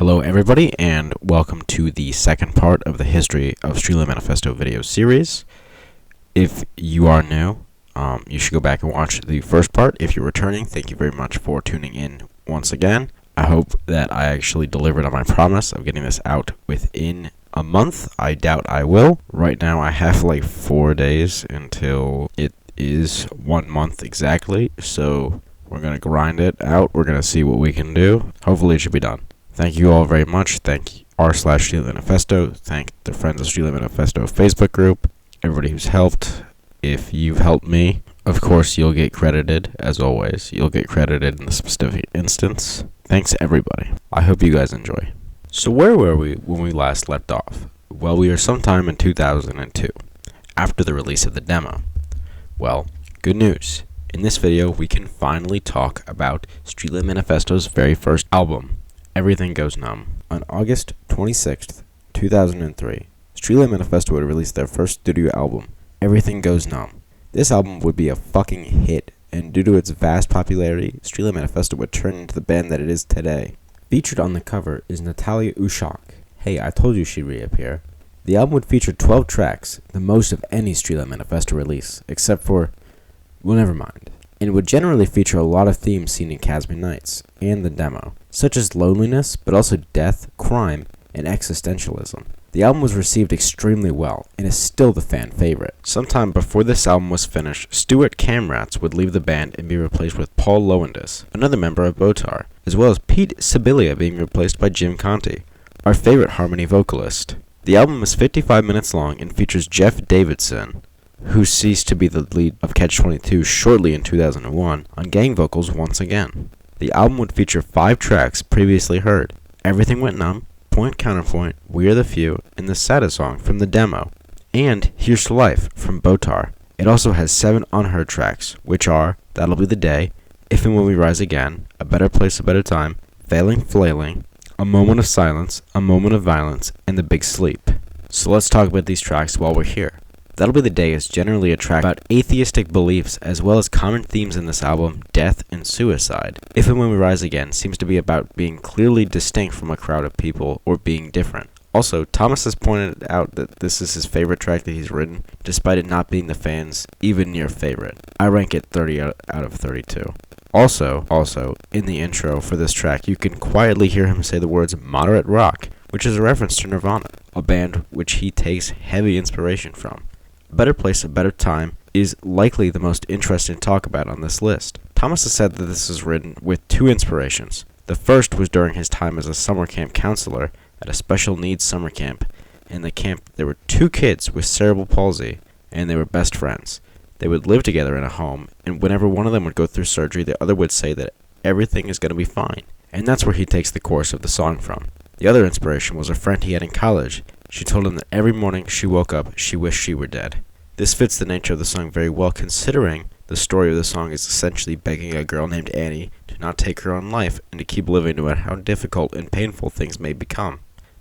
Hello everybody, and welcome to the second part of the History of Streetlight Manifesto video series. If you are new, you should go back and watch the first part. If you're returning, thank you very much for tuning in once again. I hope that I actually delivered on my promise of getting this out within a month. I doubt I will. Right now I have like 4 days until it is 1 month exactly, so we're going to grind it out. We're going to see what we can do. Hopefully it should be done. Thank you all very much. Thank r/Streetlight Manifesto. Thank the Friends of Streetlight Manifesto Facebook group. Everybody who's helped. If you've helped me, of course you'll get credited, as always. You'll get credited in the specific instance. Thanks everybody. I hope you guys enjoy. So where were we when we last left off? Well, we were sometime in 2002, after the release of the demo. Well, good news. In this video, we can finally talk about Streetlight Manifesto's very first album, Everything Goes Numb. On August 26th, 2003, Streetlight Manifesto would release their first studio album, Everything Goes Numb. This album would be a fucking hit, and due to its vast popularity, Streetlight Manifesto would turn into the band that it is today. Featured on the cover is Natalia Ushak. Hey, I told you she'd reappear. The album would feature 12 tracks, the most of any Streetlight Manifesto release, except for, well, never mind. And would generally feature a lot of themes seen in Keasbey nights and the demo, such as loneliness, but also death, crime, and existentialism. The album was received extremely well, and is still the fan favorite. Sometime before this album was finished, Stuart Kamratz would leave the band and be replaced with Paul Lowendes, another member of Botar, as well as Pete Sibilia being replaced by Jim Conte, our favorite harmony vocalist. The album is 55 minutes long and features Jeff Davidson, who ceased to be the lead of Catch-22 shortly in 2001, on gang vocals once again. The album would feature 5 tracks previously heard: Everything Went Numb, Point Counterpoint, We Are the Few, and the saddest song from the demo, and Here's to Life from Botar. It also has 7 unheard tracks, which are That'll Be the Day, If and When We Rise Again, A Better Place, A Better Time, Failing Flailing, A Moment of Silence, A Moment of Violence, and The Big Sleep. So let's talk about these tracks while we're here. That'll Be the Day is generally a track about atheistic beliefs, as well as common themes in this album, death and suicide. If and When We Rise Again seems to be about being clearly distinct from a crowd of people, or being different. Also, Thomas has pointed out that this is his favorite track that he's written, despite it not being the fans' even near favorite. I rank it 30 out of 32. Also, in the intro for this track, you can quietly hear him say the words moderate rock, which is a reference to Nirvana, a band which he takes heavy inspiration from. Better Place, A Better Time is likely the most interesting to talk about on this list. Thomas has said that this is written with 2 inspirations. The first was during his time as a summer camp counselor at a special needs summer camp. In the camp, there were 2 kids with cerebral palsy, and they were best friends. They would live together in a home, and whenever one of them would go through surgery, the other would say that everything is going to be fine. And that's where he takes the chorus of the song from. The other inspiration was a friend he had in college. She told him that every morning she woke up, she wished she were dead. This fits the nature of the song very well, considering the story of the song is essentially begging a girl named Annie to not take her own life and to keep living no matter how difficult and painful things may become.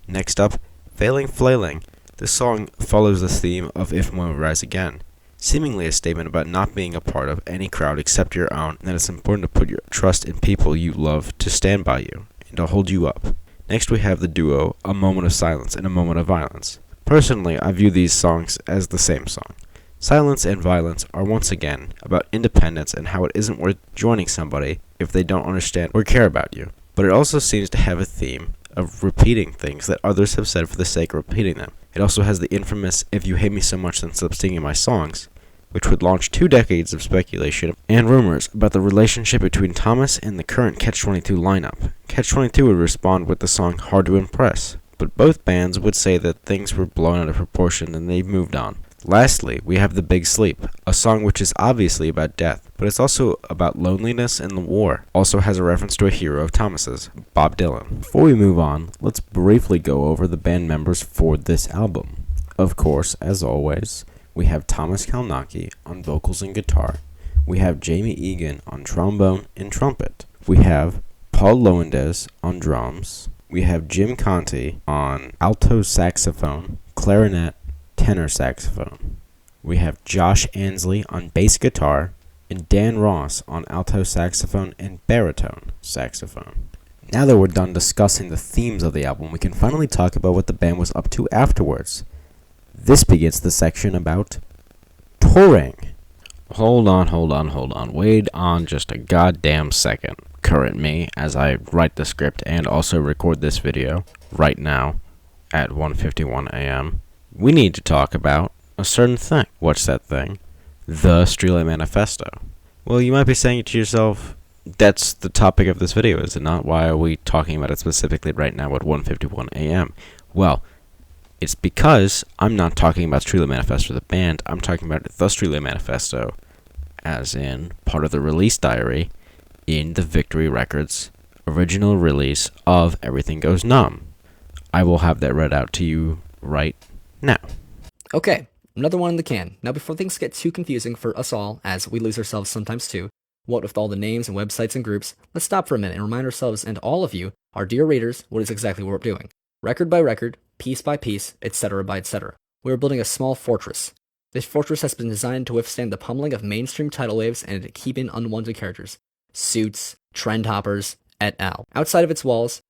Next up, Failing Flailing. This song follows the theme of If and When We Rise Again, seemingly a statement about not being a part of any crowd except your own, and that it's important to put your trust in people you love to stand by you and to hold you up. Next we have the duo, A Moment of Silence and A Moment of Violence. Personally, I view these songs as the same song. Silence and Violence are once again about independence and how it isn't worth joining somebody if they don't understand or care about you. But it also seems to have a theme of repeating things that others have said for the sake of repeating them. It also has the infamous If You Hate Me So Much Then Stop Singing My Songs, which would launch 2 decades of speculation and rumors about the relationship between Thomas and the current Catch-22 lineup. Catch-22 would respond with the song Hard to Impress, but both bands would say that things were blown out of proportion and they moved on. Lastly, we have The Big Sleep, a song which is obviously about death, but it's also about loneliness and the war. Also has a reference to a hero of Thomas's, Bob Dylan. Before we move on, let's briefly go over the band members for this album. Of course, as always, we have Thomas Kalnacki on vocals and guitar. We have Jamie Egan on trombone and trumpet. We have Paul Lowendes on drums. We have Jim Conte on alto saxophone, clarinet, tenor saxophone. We have Josh Ansley on bass guitar, and Dan Ross on alto saxophone and baritone saxophone. Now that we're done discussing the themes of the album, we can finally talk about what the band was up to afterwards. This begins the section about touring. Hold on. Wait on just a goddamn second. Current me, as I write the script and also record this video right now at 1:51 a.m. We need to talk about a certain thing. What's that thing? The Streetlight Manifesto. Well, you might be saying to yourself, that's the topic of this video, is it not? Why are we talking about it specifically right now at 1:51 a.m.? Well, it's because I'm not talking about Streetlight Manifesto the band, I'm talking about the Streetlight Manifesto, as in part of the release diary in the Victory Records original release of Everything Goes Numb. I will have that read out to you right now. Okay, another one in the can. Now before things get too confusing for us all, as we lose ourselves sometimes too, what with all the names and websites and groups, let's stop for a minute and remind ourselves and all of you, our dear readers, what is exactly what we're doing. Record by record, piece by piece, etc. by etc. We are building a small fortress. This fortress has been designed to withstand the pummeling of mainstream tidal waves and to keep in unwanted characters, suits, trend hoppers, et al. Outside of its walls,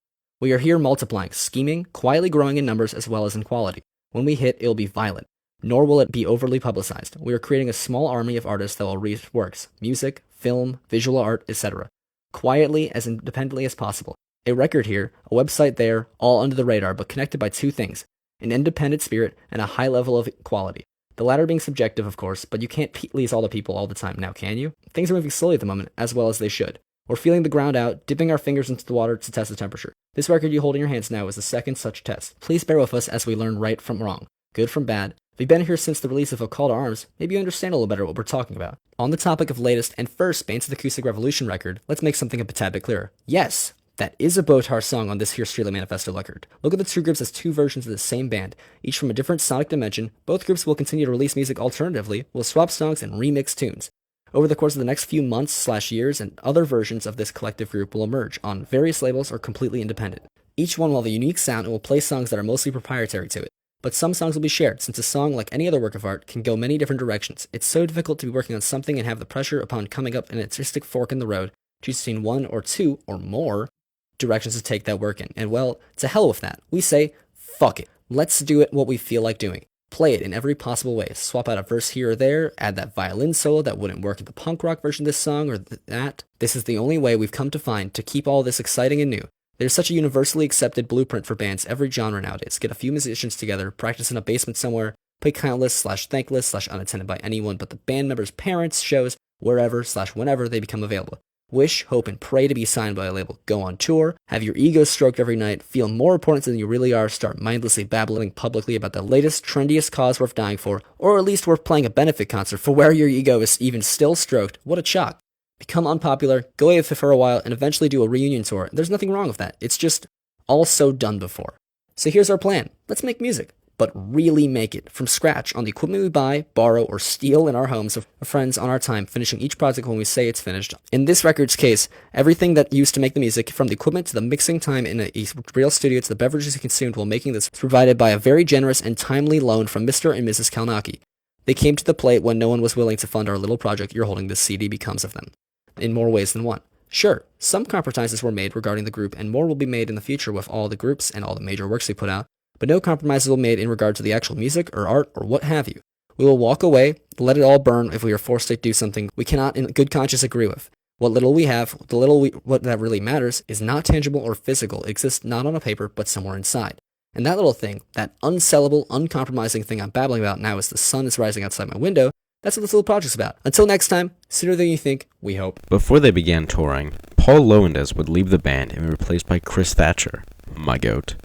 we are here multiplying, scheming, quietly growing in numbers as well as in quality. When we hit, it'll be violent, nor will it be overly publicized. We are creating a small army of artists that will release works, music, film, visual art, etc. quietly, as independently as possible. A record here, a website there, all under the radar, but connected by two things, an independent spirit and a high level of quality. The latter being subjective, of course, but you can't please all the people all the time now, can you? Things are moving slowly at the moment, as well as they should. We're feeling the ground out, dipping our fingers into the water to test the temperature. This record you hold in your hands now is the second such test. Please bear with us as we learn right from wrong, good from bad. If you've been here since the release of A Call to Arms, maybe you understand a little better what we're talking about. On the topic of latest and first Bands of the Acoustic Revolution record, let's make something a tad bit clearer. Yes, that is a Botar song on this here Streetlight Manifesto record. Look at the two groups as two versions of the same band, each from a different sonic dimension. Both groups will continue to release music alternatively, will swap songs and remix tunes. Over the course of the next few months/years, and other versions of this collective group will emerge on various labels or completely independent. Each one will have a unique sound and will play songs that are mostly proprietary to it. But some songs will be shared, since a song, like any other work of art, can go many different directions. It's so difficult to be working on something and have the pressure upon coming up an artistic fork in the road, choosing one or two or more directions to take that work in. And well, to hell with that. We say, fuck it. Let's do it what we feel like doing. Play it in every possible way. Swap out a verse here or there, add that violin solo that wouldn't work in the punk rock version of this song or that. This is the only way we've come to find to keep all this exciting and new. There's such a universally accepted blueprint for bands every genre nowadays. Get a few musicians together, practice in a basement somewhere, play countless/thankless/unattended by anyone but the band members' parents, shows, wherever/whenever they become available. Wish, hope, and pray to be signed by a label. Go on tour, have your ego stroked every night, feel more important than you really are, start mindlessly babbling publicly about the latest, trendiest cause worth dying for, or at least worth playing a benefit concert for where your ego is even still stroked. What a shock. Become unpopular, go away for a while, and eventually do a reunion tour. There's nothing wrong with that. It's just all so done before. So here's our plan. Let's make music, but really make it from scratch on the equipment we buy, borrow, or steal in our homes of friends on our time, finishing each project when we say it's finished. In this record's case, everything that used to make the music, from the equipment to the mixing time in a real studio to the beverages consumed while making this, was provided by a very generous and timely loan from Mr. and Mrs. Kalnaki. They came to the plate when no one was willing to fund our little project. You're holding this CD becomes of them. In more ways than one. Sure, some compromises were made regarding the group, and more will be made in the future with all the groups and all the major works we put out, but no compromises will be made in regard to the actual music or art or what have you. We will walk away, let it all burn if we are forced to do something we cannot in good conscience agree with. What little we have, what that really matters, is not tangible or physical. It exists not on a paper, but somewhere inside. And that little thing, that unsellable, uncompromising thing I'm babbling about now as the sun is rising outside my window, that's what this little project's about. Until next time, sooner than you think, we hope. Before they began touring, Paul Lowendes would leave the band and be replaced by Chris Thatcher, my goat,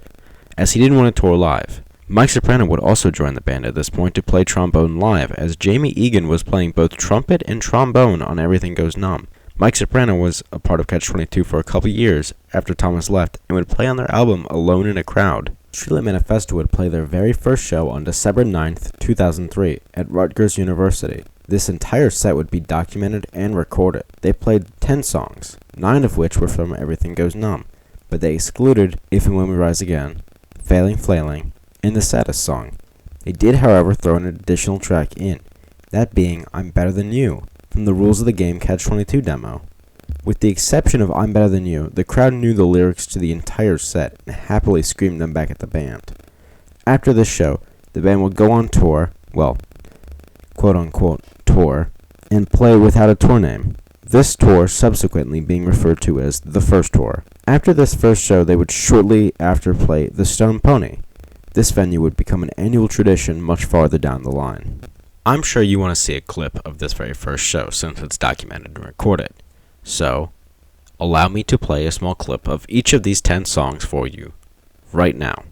as he didn't want to tour live. Mike Soprano would also join the band at this point to play trombone live, as Jamie Egan was playing both trumpet and trombone on Everything Goes Numb. Mike Soprano was a part of Catch-22 for a couple years after Thomas left and would play on their album Alone in a Crowd. Streetlight Manifesto would play their very first show on December 9th, 2003 at Rutgers University. This entire set would be documented and recorded. They played 10 songs, 9 of which were from Everything Goes Numb, but they excluded If and When We Rise Again, Failing Flailing, and the saddest song. They did, however, throw an additional track in, that being I'm Better Than You, from the Rules of the Game Catch-22 demo. With the exception of I'm Better Than You, the crowd knew the lyrics to the entire set and happily screamed them back at the band. After this show, the band would go on tour, well, quote-unquote tour, and play without a tour name. This tour subsequently being referred to as the first tour. After this first show, they would shortly after play the Stone Pony. This venue would become an annual tradition much farther down the line. I'm sure you want to see a clip of this very first show since it's documented and recorded. So, allow me to play a small clip of each of these 10 songs for you right now.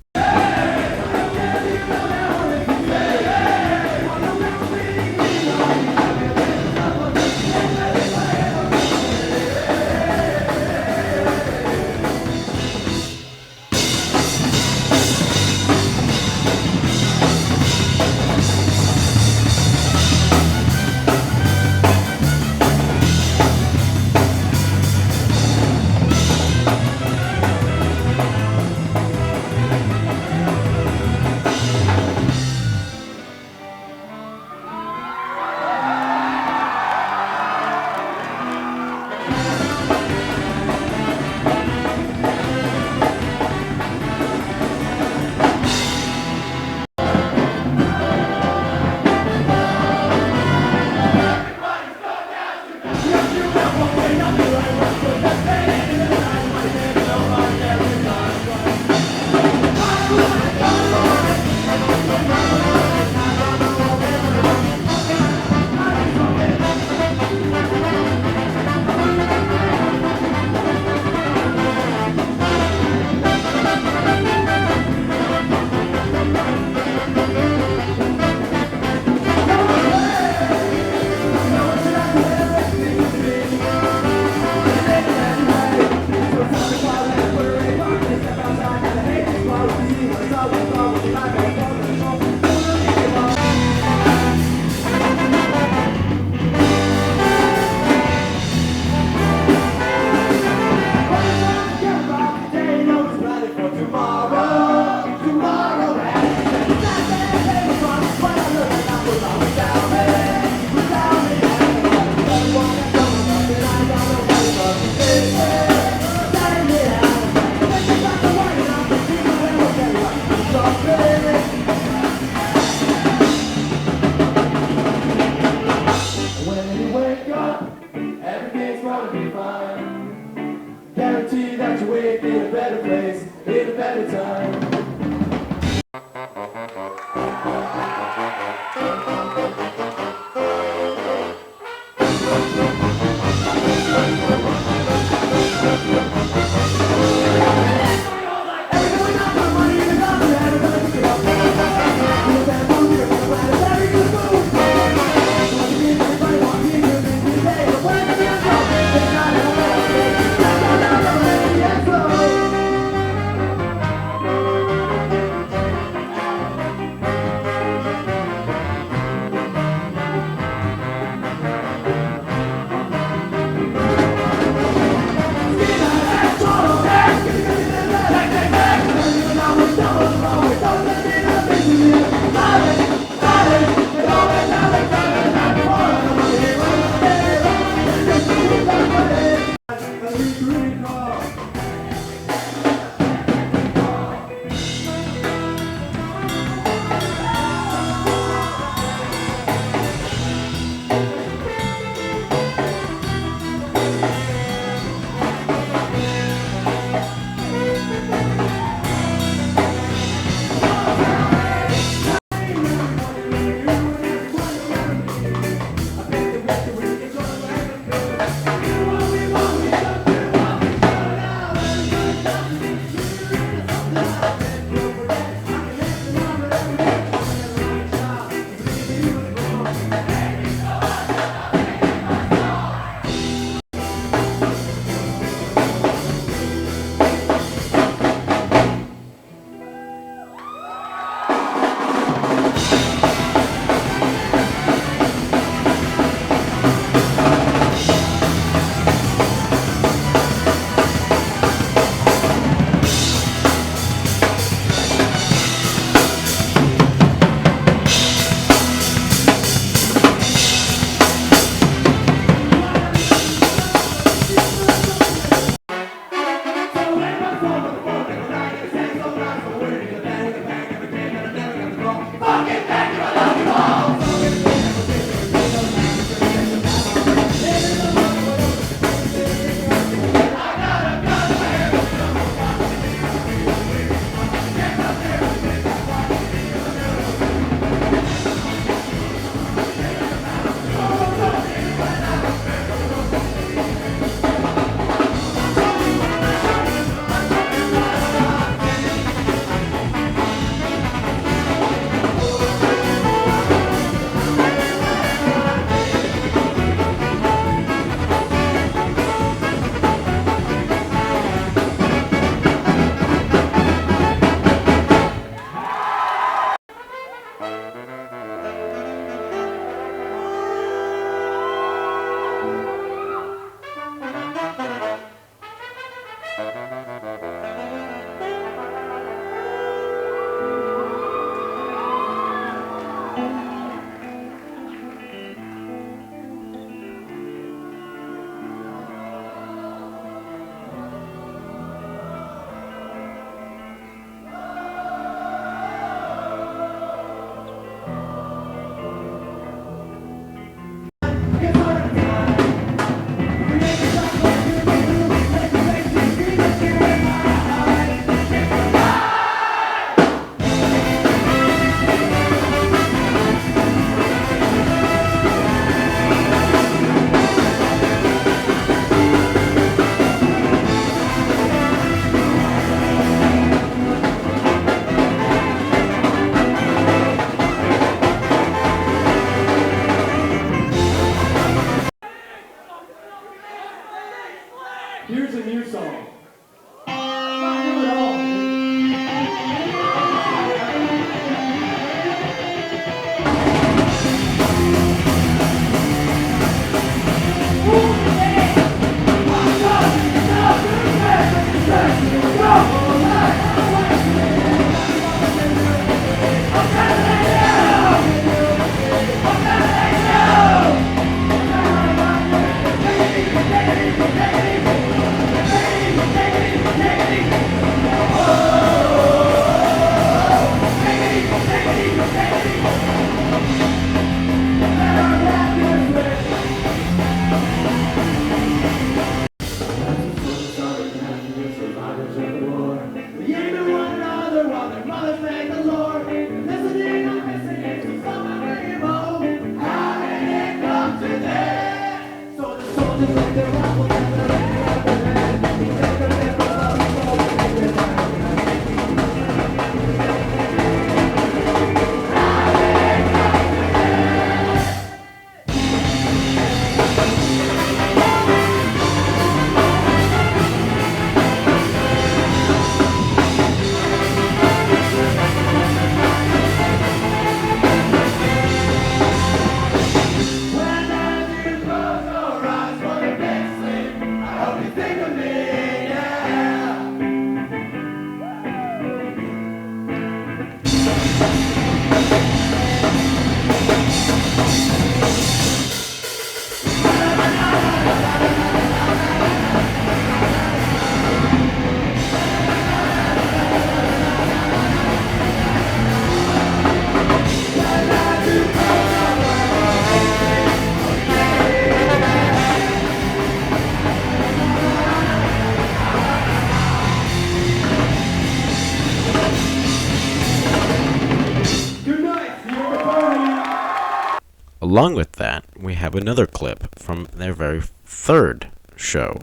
Along with that, we have another clip from their very third show,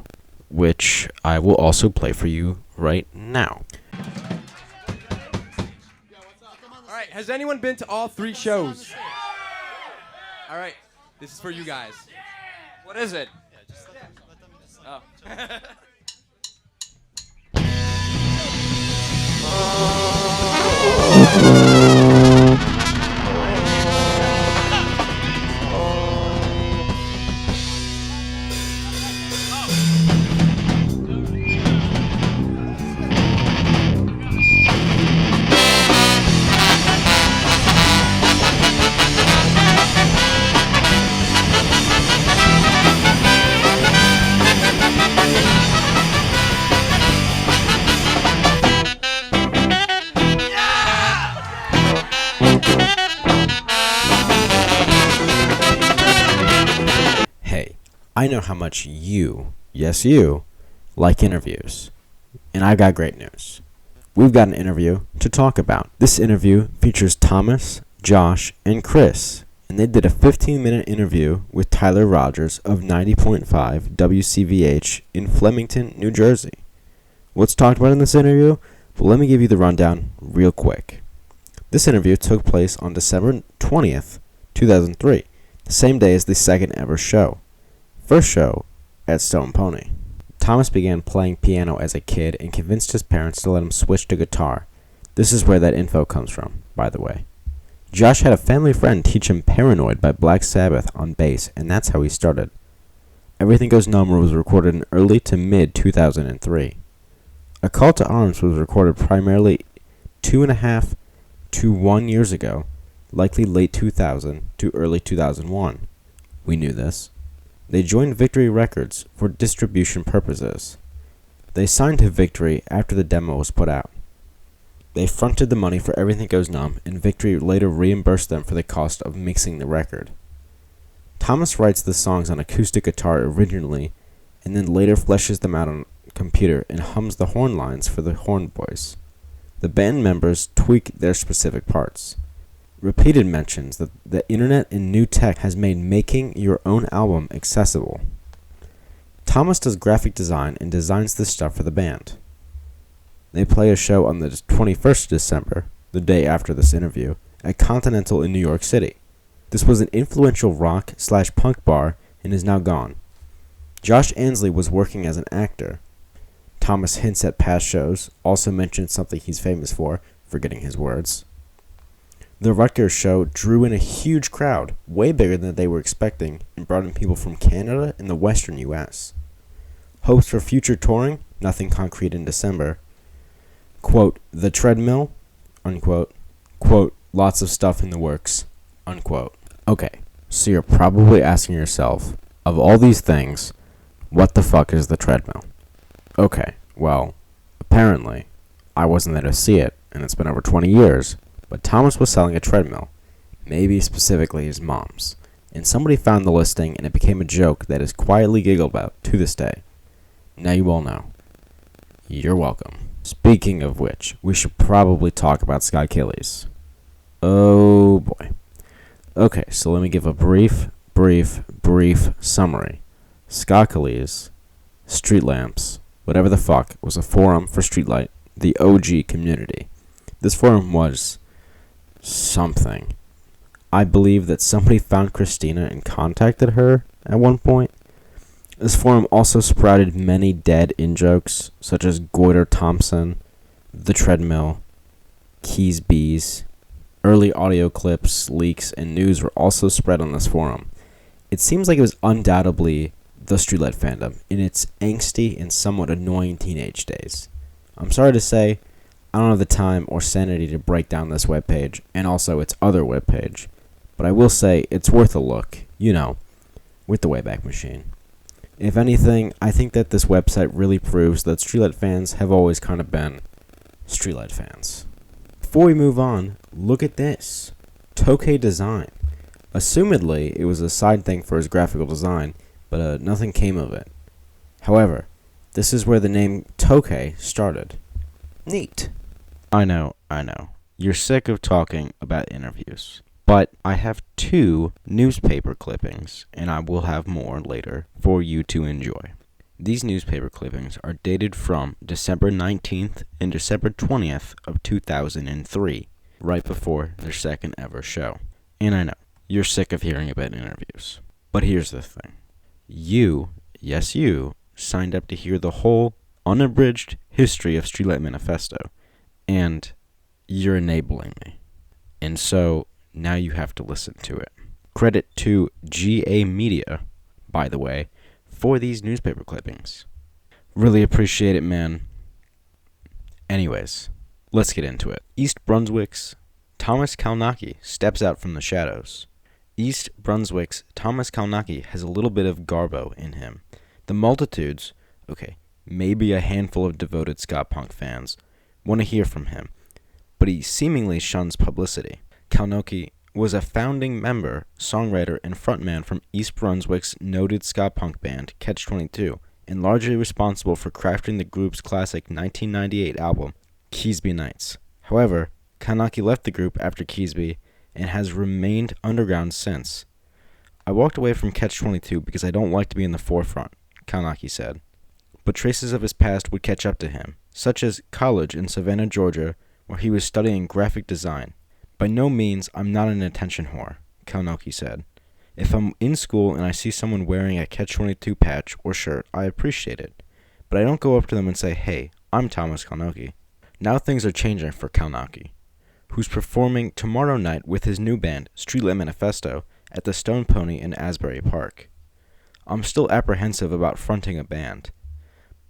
which I will also play for you right now. All right, has anyone been to all 3 shows? All right, this is for you guys. What is it? Oh. Hey, I know how much you, yes you, like interviews. And I got great news. We've got an interview to talk about. This interview features Thomas, Josh, and Chris, and they did a 15-minute interview with Tyler Rogers of 90.5 WCVH in Flemington, New Jersey. What's talked about in this interview? Well, let me give you the rundown real quick. This interview took place on December 20th, 2003, the same day as the second ever show. First show at Stone Pony. Thomas began playing piano as a kid and convinced his parents to let him switch to guitar. This is where that info comes from, by the way. Josh had a family friend teach him Paranoid by Black Sabbath on bass, and that's how he started. Everything Goes Numb was recorded in early to mid-2003. A Call to Arms was recorded primarily 2.5 to 1 years ago, likely late 2000 to early 2001. We knew this. They joined Victory Records for distribution purposes. They signed to Victory after the demo was put out. They fronted the money for Everything Goes Numb, and Victory later reimbursed them for the cost of mixing the record. Thomas writes the songs on acoustic guitar originally, and then later fleshes them out on a computer and hums the horn lines for the horn voice. The band members tweak their specific parts. Repeated mentions that the internet and new tech has made making your own album accessible. Thomas does graphic design and designs this stuff for the band. They play a show on the 21st of December, the day after this interview, at Continental in New York City. This was an influential rock/punk bar and is now gone. Josh Ansley was working as an actor. Thomas hints at past shows, also mentions something he's famous for, forgetting his words. The Rutgers show drew in a huge crowd, way bigger than they were expecting, and brought in people from Canada and the western U.S. Hopes for future touring, nothing concrete in December. Quote, the treadmill, unquote. Quote, lots of stuff in the works, unquote. Okay, so you're probably asking yourself, of all these things, what the fuck is the treadmill? Okay, well, apparently, I wasn't there to see it, and it's been over 20 years, but Thomas was selling a treadmill, maybe specifically his mom's, and somebody found the listing and it became a joke that is quietly giggled about to this day. Now you all know. You're welcome. Speaking of which, we should probably talk about ska-Achilles. Oh boy. Okay, so let me give a brief summary. Ska-Achilles, Street Lamps, whatever the fuck, was a forum for Streetlight, the OG community. This forum was something. I believe that somebody found Christina and contacted her at one point. This forum also sprouted many dead in-jokes, such as Goiter Thompson, The Treadmill, Keasbey's. Early audio clips, leaks, and news were also spread on this forum. It seems like it was undoubtedly the Streetlight fandom in its angsty and somewhat annoying teenage days. I'm sorry to say, I don't have the time or sanity to break down this webpage, and also its other webpage, but I will say it's worth a look, you know, with the Wayback Machine. If anything, I think that this website really proves that Streetlight fans have always kind of been Streetlight fans. Before we move on, look at this. Tokay Design. Assumedly, it was a side thing for his graphical design, but nothing came of it. However, this is where the name Tokay started. Neat. I know. You're sick of talking about interviews. But I have 2 newspaper clippings, and I will have more later for you to enjoy. These newspaper clippings are dated from December 19th and December 20th of 2003, right before their second ever show. And I know, you're sick of hearing about interviews. But here's the thing. You, yes you, signed up to hear the whole unabridged history of Streetlight Manifesto, and you're enabling me. And so, now you have to listen to it. Credit to GA Media, by the way, for these newspaper clippings. Really appreciate it, man. Anyways, let's get into it. East Brunswick's Thomas Kalnacki steps out from the shadows. East Brunswick's Thomas Kalnacki has a little bit of garbo in him. The multitudes, maybe a handful of devoted ska-punk fans, want to hear from him, but he seemingly shuns publicity. Kalnacki was a founding member, songwriter, and frontman from East Brunswick's noted ska-punk band, Catch-22, and largely responsible for crafting the group's classic 1998 album, Keasbey Nights. However, Kalnacki left the group after Keasbey and has remained underground since. I walked away from Catch-22 because I don't like to be in the forefront, Kalnacki said. But traces of his past would catch up to him, such as college in Savannah, Georgia, where he was studying graphic design. By no means, I'm not an attention whore, Kalnacki said. If I'm in school and I see someone wearing a Catch-22 patch or shirt, I appreciate it. But I don't go up to them and say, hey, I'm Thomas Kalnacki. Now things are changing for Kalnacki, who's performing tomorrow night with his new band, Streetlight Manifesto, at the Stone Pony in Asbury Park. I'm still apprehensive about fronting a band.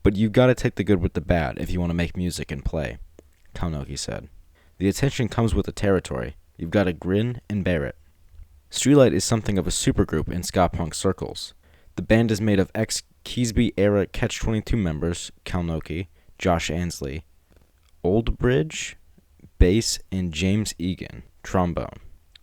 But you've got to take the good with the bad if you want to make music and play, Kalnacki said. The attention comes with the territory. You've got to grin and bear it. Streetlight is something of a supergroup in ska-punk circles. The band is made of ex-Keasbey-era Catch-22 members, Kalnacki, Josh Ansley, Oldbridge, bass, and James Egan, trombone,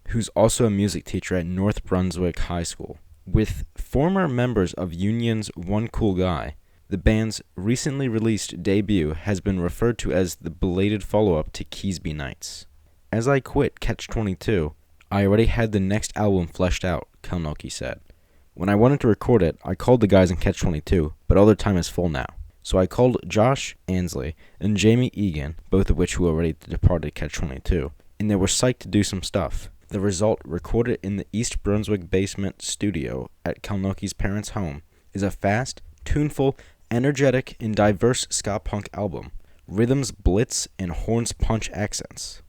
who's also a music teacher at North Brunswick High School. With former members of Union's One Cool Guy, the band's recently released debut has been referred to as the belated follow-up to Keasbey Nights. As I quit Catch-22, I already had the next album fleshed out, Kalnacki said. When I wanted to record it, I called the guys in Catch-22, but all their time is full now. So I called Josh Ansley and Jamie Egan, both of which who already departed Catch-22, and they were psyched to do some stuff. The result, recorded in the East Brunswick basement studio at Kalnacki's parents' home, is a fast, tuneful, energetic, and diverse ska-punk album. Rhythms blitz and horns punch accents.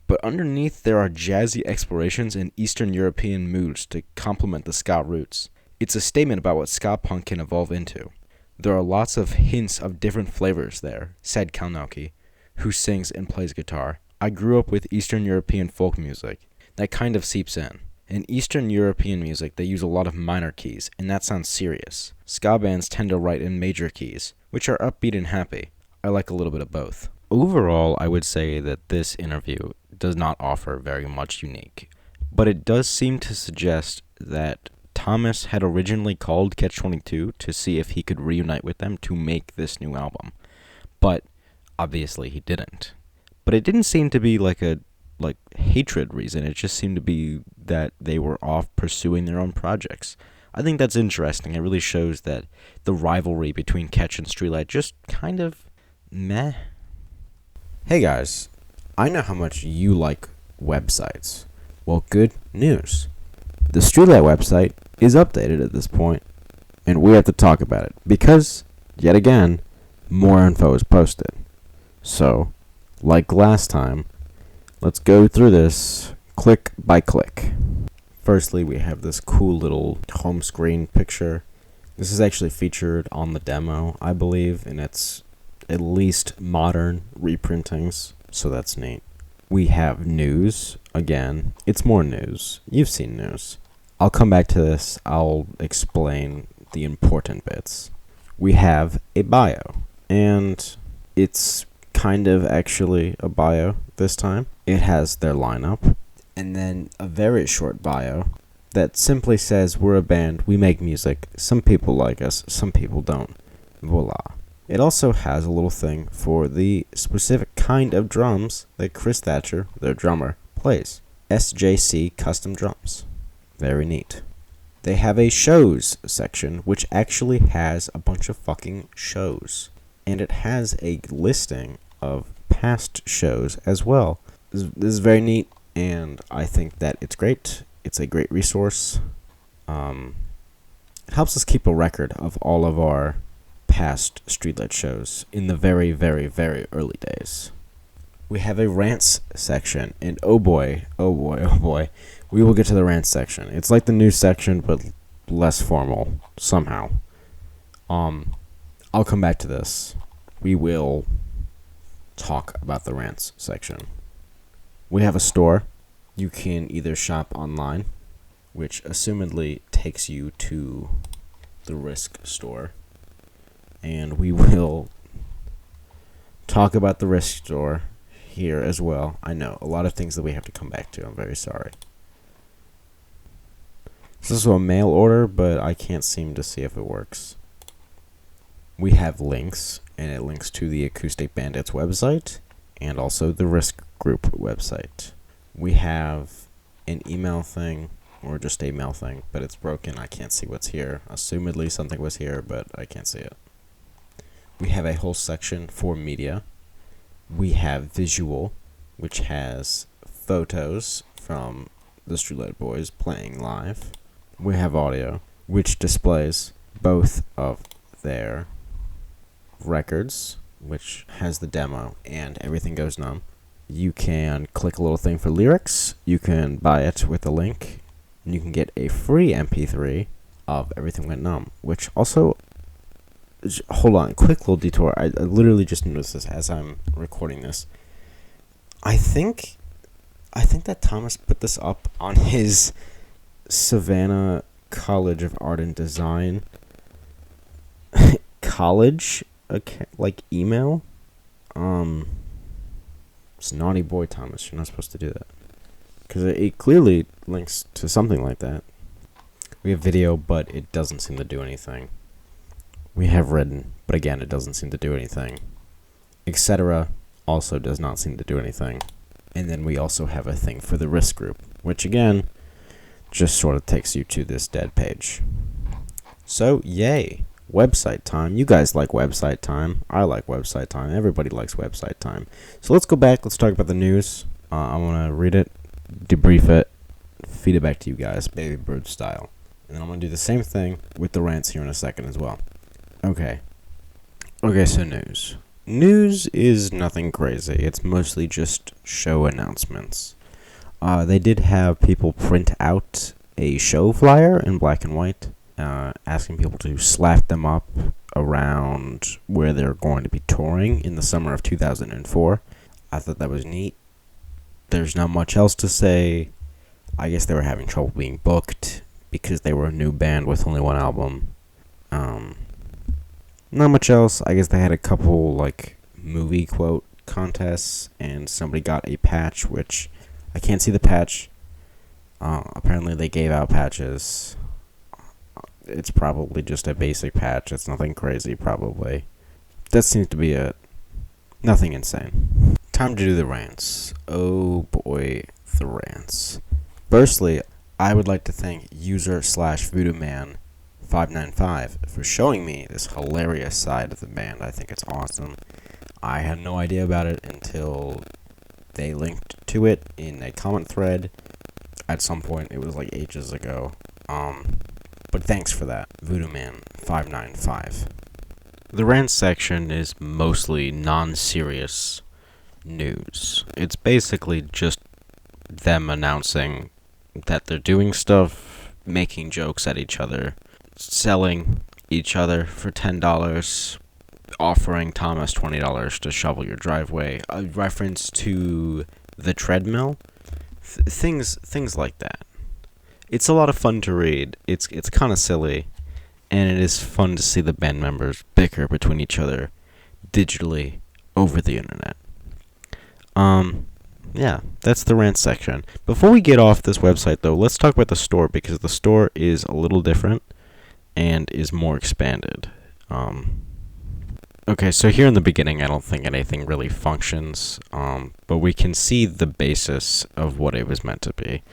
But underneath there are jazzy explorations and Eastern European moods to complement the ska roots. It's a statement about what ska-punk can evolve into. There are lots of hints of different flavors there, said Kalnacki, who sings and plays guitar. I grew up with Eastern European folk music. That kind of seeps in. In Eastern European music, they use a lot of minor keys, and that sounds serious. Ska bands tend to write in major keys, which are upbeat and happy. I like a little bit of both. Overall, I would say that this interview does not offer very much unique, but it does seem to suggest that Thomas had originally called Catch-22 to see if he could reunite with them to make this new album, but obviously he didn't. But it didn't seem to be like a hatred reason. It just seemed to be that they were off pursuing their own projects. I think that's interesting. It really shows that the rivalry between Catch and Streetlight just kind of meh. Hey guys, I know how much you like websites. Well, good news. The Streetlight website is updated at this point, and we have to talk about it because, yet again, more info is posted. So, like last time, let's go through this click by click. Firstly, we have this cool little home screen picture. This is actually featured on the demo, I believe, and it's at least modern reprintings, so that's neat. We have news. Again, it's more news. You've seen news. I'll come back to this. I'll explain the important bits. We have a bio, and it's kind of actually a bio this time. It has their lineup, and then a very short bio that simply says, we're a band, we make music, some people like us, some people don't. Voila. It also has a little thing for the specific kind of drums that Chris Thatcher, their drummer, plays. SJC Custom Drums. Very neat. They have a shows section, which actually has a bunch of fucking shows. And it has a listing of past shows as well. This is very neat, and I think that it's great. It's a great resource. It helps us keep a record of all of our past Streetlight shows in the very, very, very early days. We have a rants section, and oh boy, we will get to the rants section. It's like the news section, but less formal, somehow. I'll come back to this. We will talk about the rants section. We have a store. You can either shop online, which assumedly takes you to the Risk store. And we will talk about the Risk store here as well. I know, a lot of things that we have to come back to. I'm very sorry. This is a mail order, but I can't seem to see if it works. We have links, and it links to the Acoustic Bandits website and also the Risk Group website. We have an email thing, or just a mail thing, but it's broken. I can't see what's here. Assumedly something was here, but I can't see it. We have a whole section for media. We have visual, which has photos from the Streetlight Boys playing live. We have audio, which displays both of their records, which has the demo and Everything Goes Numb. You can click a little thing for lyrics. You can buy it with a link. And you can get a free MP3 of Everything Went Numb, which also... Hold on, quick little detour. I literally just noticed this as I'm recording this. I think that Thomas put this up on his Savannah College of Art and Design college email. It's naughty boy, Thomas. You're not supposed to do that, because it clearly links to something like that. We have video, but it doesn't seem to do anything. We have written, but again, it doesn't seem to do anything. Etc. also does not seem to do anything. And then we also have a thing for the Risk Group, which again, just sort of takes you to this dead page. So, yay. Website time. You guys like website time. I like website time. Everybody likes website time. So let's go back. Let's talk about the news. I want to read it, debrief it, feed it back to you guys, baby bird style. And then I'm going to do the same thing with the rants here in a second as well. Okay, so news. News is nothing crazy. It's mostly just show announcements. They did have people print out a show flyer in black and white, asking people to slap them up around where they're going to be touring in the summer of 2004. I thought that was neat. There's not much else to say. I guess they were having trouble being booked because they were a new band with only one album. Not much else. I guess they had a couple, movie quote contests, and somebody got a patch, which I can't see the patch. Apparently they gave out patches. It's probably just a basic patch. It's nothing crazy, probably. That seems to be it. Nothing insane. Time to do the rants. Oh boy, the rants. Firstly, I would like to thank user/VoodooMan595 for showing me this hilarious side of the band. I think it's awesome. I had no idea about it until they linked to it in a comment thread at some point. It was ages ago. But thanks for that, VoodooMan595. The rant section is mostly non-serious news. It's basically just them announcing that they're doing stuff, making jokes at each other, selling each other for $10, offering Thomas $20 to shovel your driveway, a reference to the treadmill, things like that. It's a lot of fun to read. It's kind of silly, and it is fun to see the band members bicker between each other digitally over the internet. Yeah, that's the rant section. Before we get off this website, though, let's talk about the store, because the store is a little different and is more expanded. Okay, so here in the beginning, I don't think anything really functions, but we can see the basis of what it was meant to be.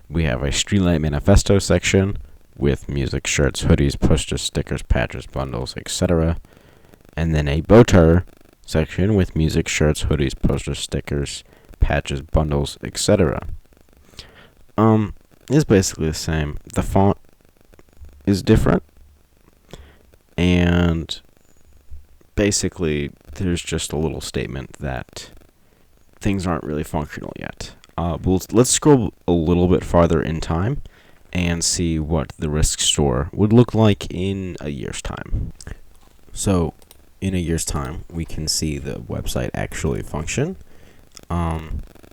We have a Streetlight Manifesto section with music, shirts, hoodies, posters, stickers, patches, bundles, etc. And then a Botar section with music, shirts, hoodies, posters, stickers, patches, bundles, etc. It's basically the same. The font is different, and basically there's just a little statement that things aren't really functional yet. Let's scroll a little bit farther in time and see what the Risk Store would look like in a year's time. So, in a year's time, we can see the website actually function.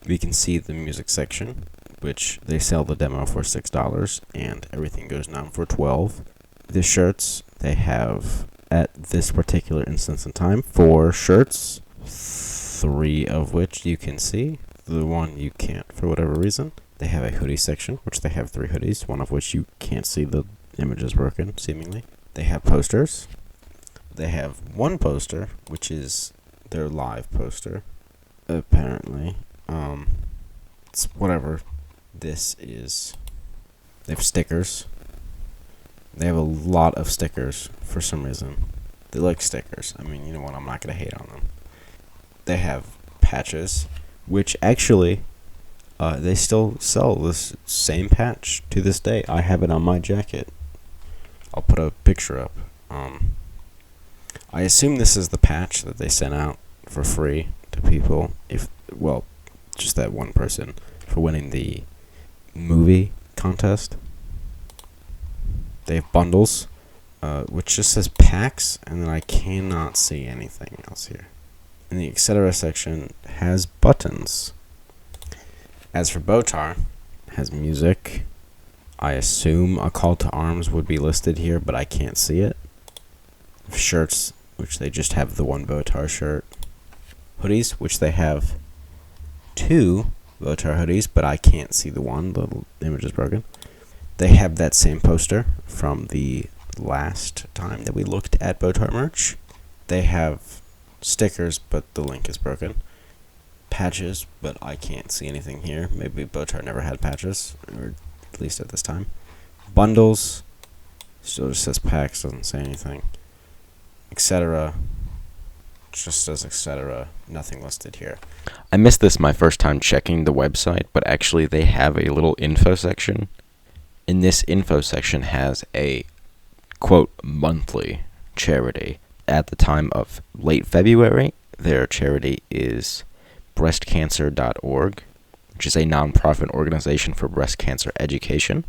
We can see the music section, which they sell the demo for $6, and everything goes down for $12. The shirts, they have, at this particular instance in time, 4 shirts, 3 of which you can see. The one you can't for whatever reason. They have a hoodie section, which they have 3 hoodies, one of which you can't see, the image is broken, seemingly. They have posters. They have one poster, which is their live poster, apparently. It's whatever this is. They have stickers. They have a lot of stickers for some reason. They like stickers. I mean, you know what? I'm not going to hate on them. They have patches, which actually, they still sell this same patch to this day. I have it on my jacket. I'll put a picture up. I assume this is the patch that they sent out for free to people. Just that one person for winning the movie contest. They have bundles, which just says packs, and then I cannot see anything else here. And the etc. section has buttons. As for Botar, it has music. I assume a call to arms would be listed here, but I can't see it. Shirts, which they just have the one Botar shirt. Hoodies, which they have 2 Botar hoodies, but I can't see the one. The image is broken. They have that same poster from the last time that we looked at Botar merch. They have stickers, but the link is broken. Patches, but I can't see anything here. Maybe Botar never had patches, or at least at this time. Bundles, still just says packs, doesn't say anything. Etc. Just says etc. Nothing listed here. I missed this my first time checking the website, but actually they have a little info section. In this info section has a, quote, monthly charity. At the time of late February, their charity is breastcancer.org, which is a nonprofit organization for breast cancer education.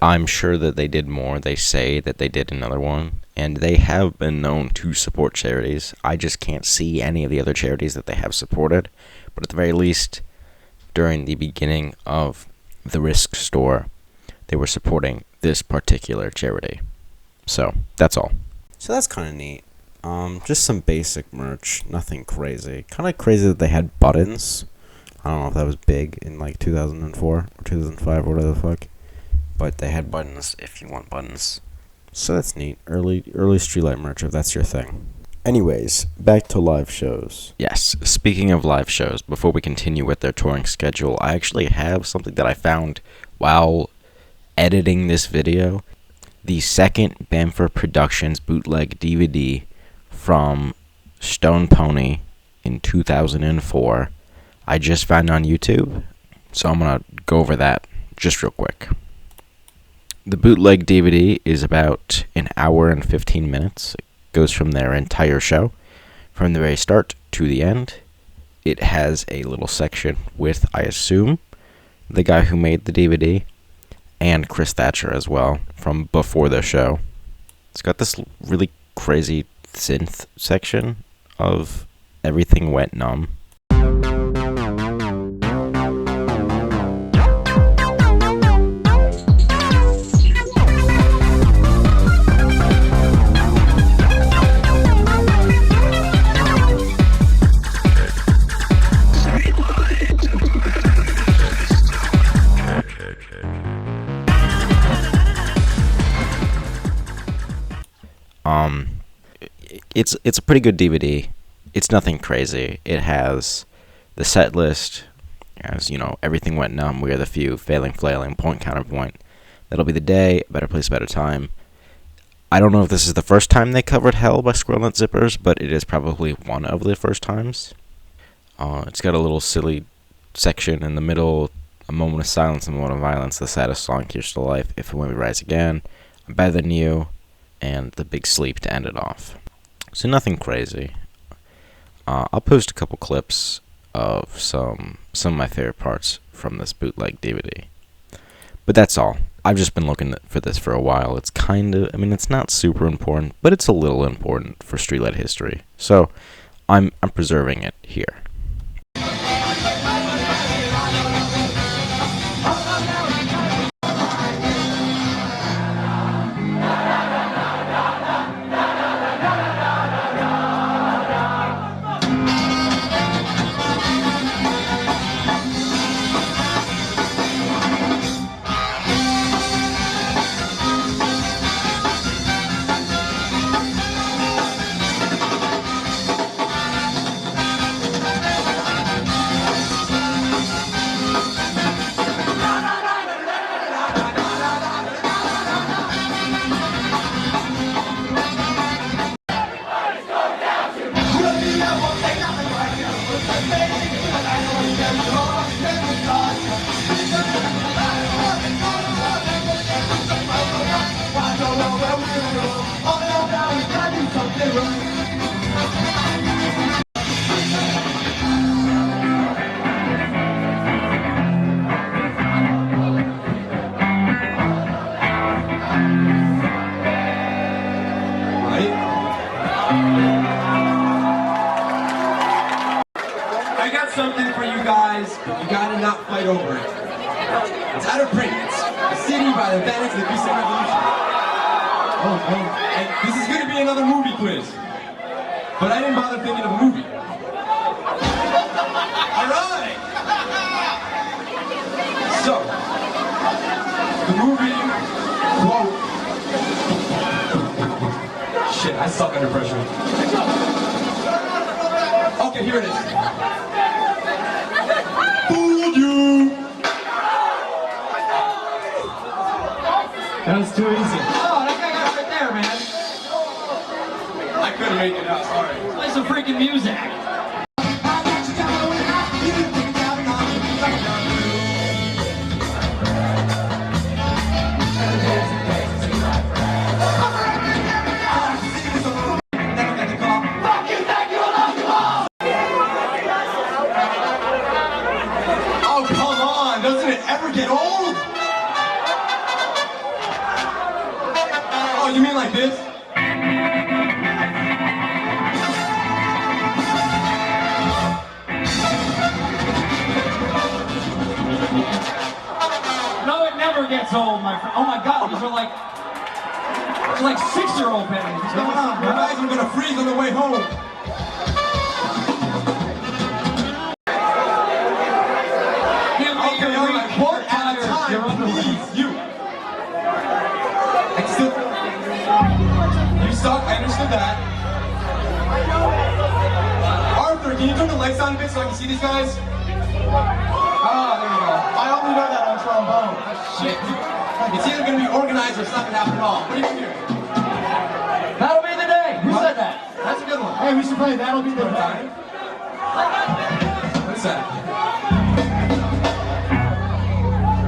I'm sure that they did more. They say that they did another one, and they have been known to support charities. I just can't see any of the other charities that they have supported, but at the very least, during the beginning of the Risk Store, they were supporting this particular charity. So, that's all. So that's kind of neat. Just some basic merch, nothing crazy. Kind of crazy that they had buttons. I don't know if that was big in like 2004 or 2005 or whatever the fuck. But they had buttons if you want buttons. So that's neat. Early Streetlight merch if that's your thing. Anyways, back to live shows. Yes, speaking of live shows, before we continue with their touring schedule, I actually have something that I found while editing this video. The second Bamford Productions bootleg DVD from Stone Pony in 2004. I just found on YouTube, so I'm going to go over that just real quick. The bootleg DVD is about an hour and 15 minutes. It goes from their entire show, from the very start to the end. It has a little section with, I assume, the guy who made the DVD, and Chris Thatcher as well, from before the show. It's got this really crazy synth section of Everything Went Numb. it's a pretty good DVD. It's nothing crazy. It has the set list, as you know, everything went numb. We are the few, failing, flailing, point counterpoint. That'll be the day. Better place, better time. I don't know if this is the first time they covered Hell by Squirrel Nut Zippers, but it is probably one of the first times. It's got a little silly section in the middle, a moment of silence, a moment of violence, the saddest song, Here's to Life, If and When We Rise Again, I'm Better Than You, and The Big Sleep to end it off. So nothing crazy. I'll post a couple clips of some of my favorite parts from this bootleg DVD. But that's all. I've just been looking for this for a while. It's it's not super important, but it's a little important for Streetlight history. So I'm preserving it here. I got something for you guys, but you gotta not fight over it. It's out of print. It's a CD by the Bandits of the Beast Revolution. And this is gonna be another movie quiz. But I didn't bother thinking of a movie. Alright! So, the movie, quote... Shit, I suck under pressure. Okay, here it is. Fooled you! That was too easy. Oh, that guy got it right there, man. I couldn't make it out, sorry. Play some freaking music. Oh, come on! Doesn't it ever get old? Oh, you mean like this? No, it never gets old, my friend. Oh my God, these are like 6-year-old bands. What's going on, You man? guys are gonna freeze on the way home. Okay, all right, one at a time, please, you. You suck, I understood that. Arthur, can you turn the lights on a bit so I can see these guys? Ah, there you go. I only know that on trombone. Shit. It's either gonna be organized or it's not gonna happen at all. What are you gonna do? That'll be the day. Who said that? That's a good one. Hey, we should play That'll Be the Day. What is that?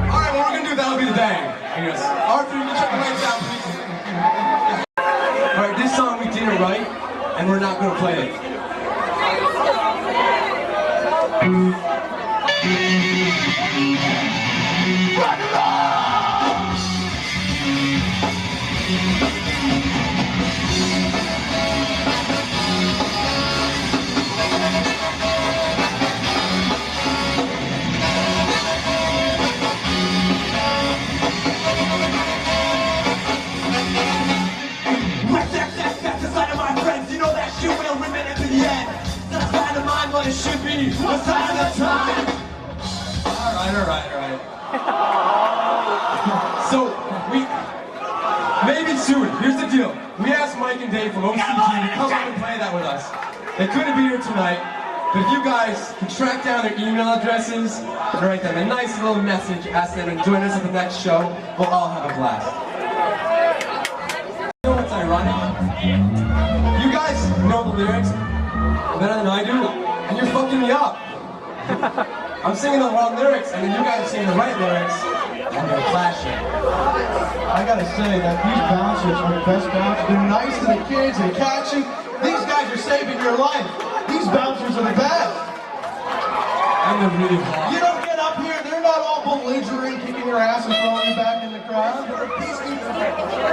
Alright, well, we're gonna do That'll Be the Day. I guess. Arthur, you can check the lights out, please. Alright, this song we did it right, and we're not gonna play it. Rock and roll! That's the sign of my friends. You know that shit will remain to the end. That's the sign of mine, what it should be. A sign of the time. Alright. So, maybe soon. Here's the deal. We asked Mike and Dave from OCG to come out and play They couldn't be here tonight, but if you guys can track down their email addresses and write them a nice little message, ask them to join us at the next show, we'll all have a blast. You know what's ironic? You guys know the lyrics better than I do, and you're fucking me up. I'm singing the wrong lyrics, and then you guys are singing the right lyrics, and they're clashing. I gotta say that these bouncers are the best bouncers. They're nice to the kids, they catch you. These guys are saving your life. These bouncers are the best. And they're really hot. You don't get up here, they're not all belligerent, kicking your ass and throwing you back in the crowd. They're peacekeepers.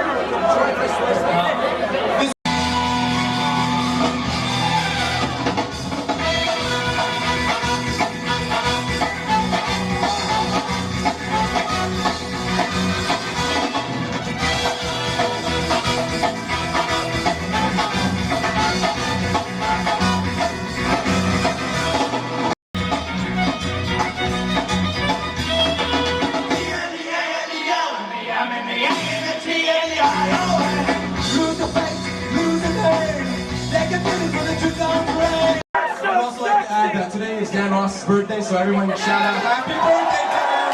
Today is Dan Ross's birthday, so everyone shout out happy birthday, Dan!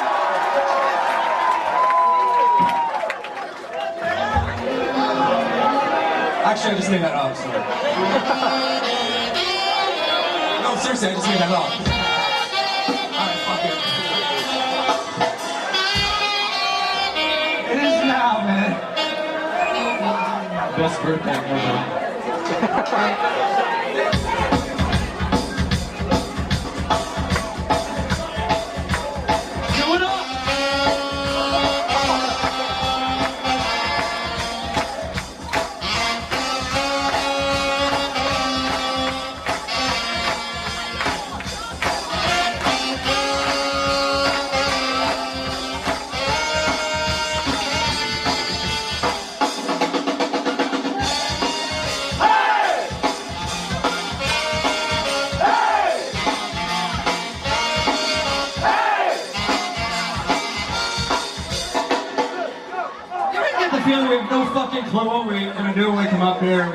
Actually, I just made that up, sorry. No, seriously, I just made that up. Alright, fuck it. It is now, man. Best birthday ever. We have no fucking clue what we're gonna do when we come up here.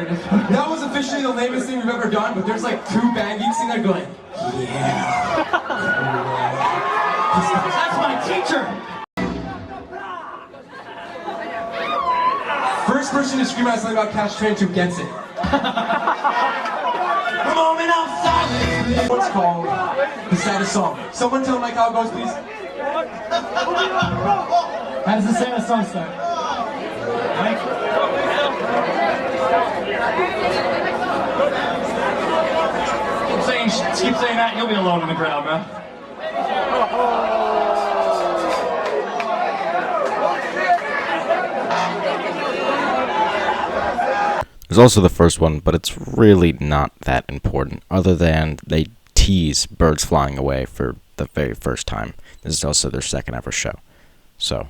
That was officially the lamest thing we've ever done, but there's like two band geeks in there going, yeah. That's my teacher! First person to scream out something about Cash 22 gets it. The moment of silence. What's called the saddest song. Someone tell Mike how it goes, please. How does the saddest song start? Keep saying that, you'll be alone in the crowd, man. There's also the first one, but it's really not that important, other than they tease birds flying away for the very first time. This is also their second ever show. So.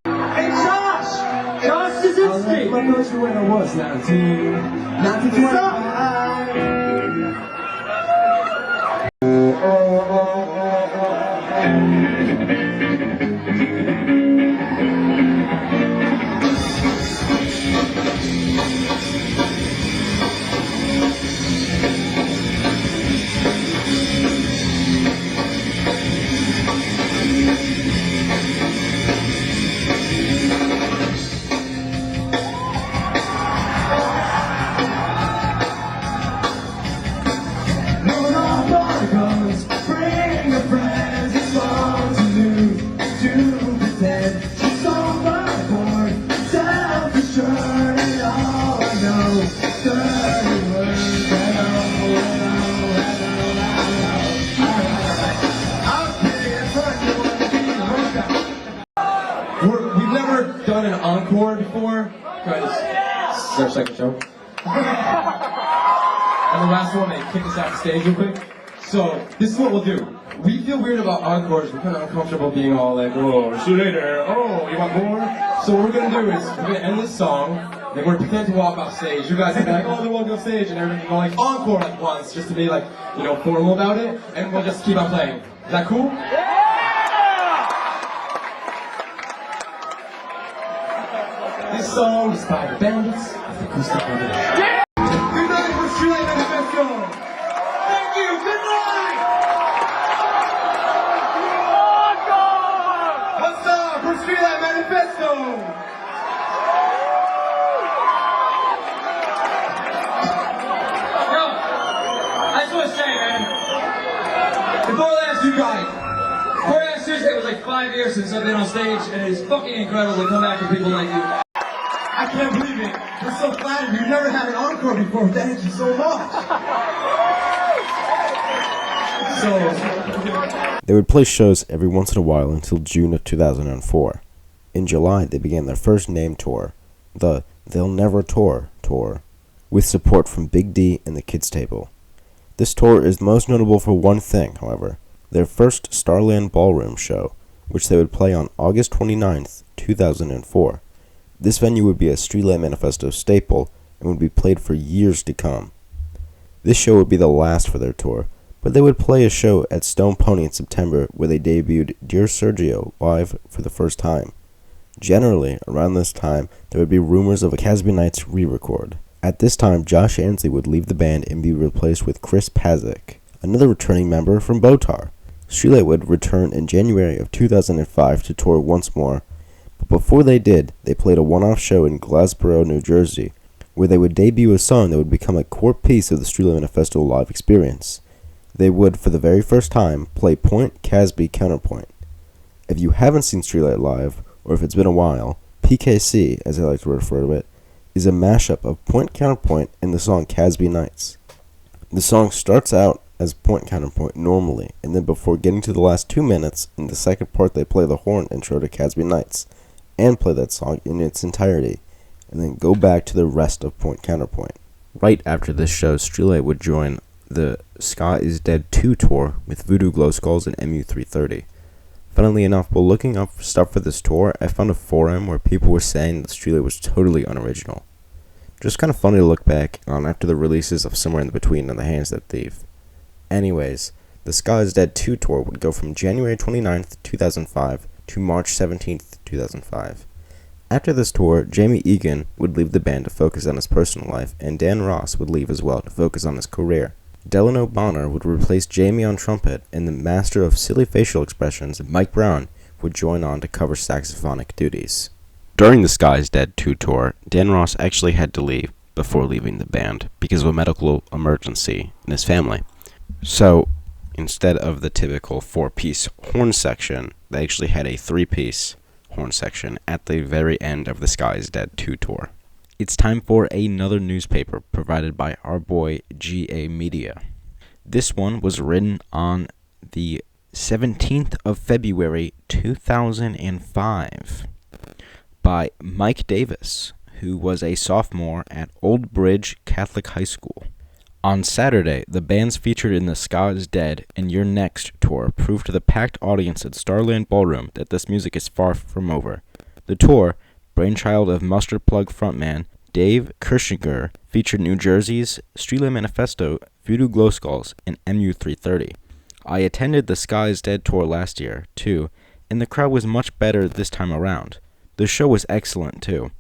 Hey, Josh! Josh Kaczynski! I know you when I was 1925. We've never done an encore before, because it's our second show. And the last one, they kicked us off the stage real quick. So, this is what we'll do. We feel weird about encores. We're kind of uncomfortable being all like, oh, see you later. Oh, you want more? So what we're going to do is, we're going to end this song, then we're going to pretend to walk off stage. You guys will be like, oh, they're walking off stage, and everyone can go like, encore like once, just to be like, you know, formal about it, and we'll just keep on playing. Is that cool? This song is by the Bandits of the Acoustic Revolution. Good night for Streetlight Manifesto! Manifesto! I just want to say, man, before last Tuesday, it was like 5 years since I've been on stage, and it is fucking incredible to come back with people like you. I can't believe it. We're so flattered. We've never had an encore before. Thank you so much. They would play shows every once in a while until June of 2004. In July, they began their first named tour, the They'll Never Tour tour, with support from Big D and the Kids Table. This tour is most notable for one thing, however, their first Starland Ballroom show, which they would play on August 29th, 2004. This venue would be a Streetlight Manifesto staple and would be played for years to come. This show would be the last for their tour, but they would play a show at Stone Pony in September where they debuted Dear Sergio live for the first time. Generally, around this time, there would be rumors of a Keasbey Nights re-record. At this time, Josh Ansley would leave the band and be replaced with Chris Pazik, another returning member from Botar. Streetlight would return in January of 2005 to tour once more, but before they did, they played a one-off show in Glassboro, New Jersey, where they would debut a song that would become a core piece of the Streetlight Manifesto live experience. They would, for the very first time, play Point, Keasbey, Counterpoint. If you haven't seen Streetlight live, or if it's been a while, PKC, as I like to refer to it, is a mashup of Point Counterpoint and the song Keasbey Nights. The song starts out as Point Counterpoint normally, and then before getting to the last 2 minutes, in the second part they play the horn intro to Keasbey Nights, and play that song in its entirety, and then go back to the rest of Point Counterpoint. Right after this show, Streetlight would join the Ska Is Dead 2 tour with Voodoo Glow Skulls and MU330. Funnily enough, while looking up stuff for this tour, I found a forum where people were saying that Streetlight was totally unoriginal. Just kind of funny to look back on after the releases of Somewhere in Between and The Hands That Thief. Anyways, the Ska Is Dead 2 tour would go from January 29th, 2005 to March 17th, 2005. After this tour, Jamie Egan would leave the band to focus on his personal life, and Dan Ross would leave as well to focus on his career. Delano Bonner would replace Jamie on trumpet, and the master of silly facial expressions, Mike Brown, would join on to cover saxophonic duties. During the Ska Is Dead 2 tour, Dan Ross actually had to leave before leaving the band because of a medical emergency in his family. So, instead of the typical 4-piece horn section, they actually had a 3-piece horn section at the very end of the Ska Is Dead 2 tour. It's time for another newspaper provided by our boy GA Media. This one was written on the 17th of February 2005 by Mike Davis, who was a sophomore at Old Bridge Catholic High School. On Saturday, the bands featured in the Ska Is Dead and You're Next tour proved to the packed audience at Starland Ballroom that this music is far from over. The tour, brainchild of Mustard Plug frontman Dave Kirschinger, featured New Jersey's Streetlight Manifesto, Voodoo Glow Skulls, and MU330. I attended the Ska Is Dead tour last year, too, and the crowd was much better this time around. The show was excellent, too.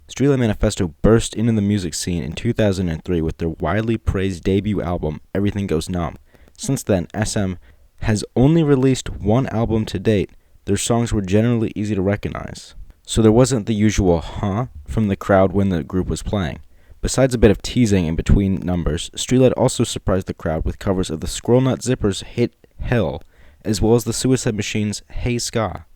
Streetlight Manifesto burst into the music scene in 2003 with their widely praised debut album, Everything Goes Numb. Since then, SM has only released one album to date. Their songs were generally easy to recognize, so there wasn't the usual "huh" from the crowd when the group was playing. Besides a bit of teasing in between numbers, Streetlight also surprised the crowd with covers of the Squirrel Nut Zippers' hit Hell, as well as the Suicide Machine's Hey Ska.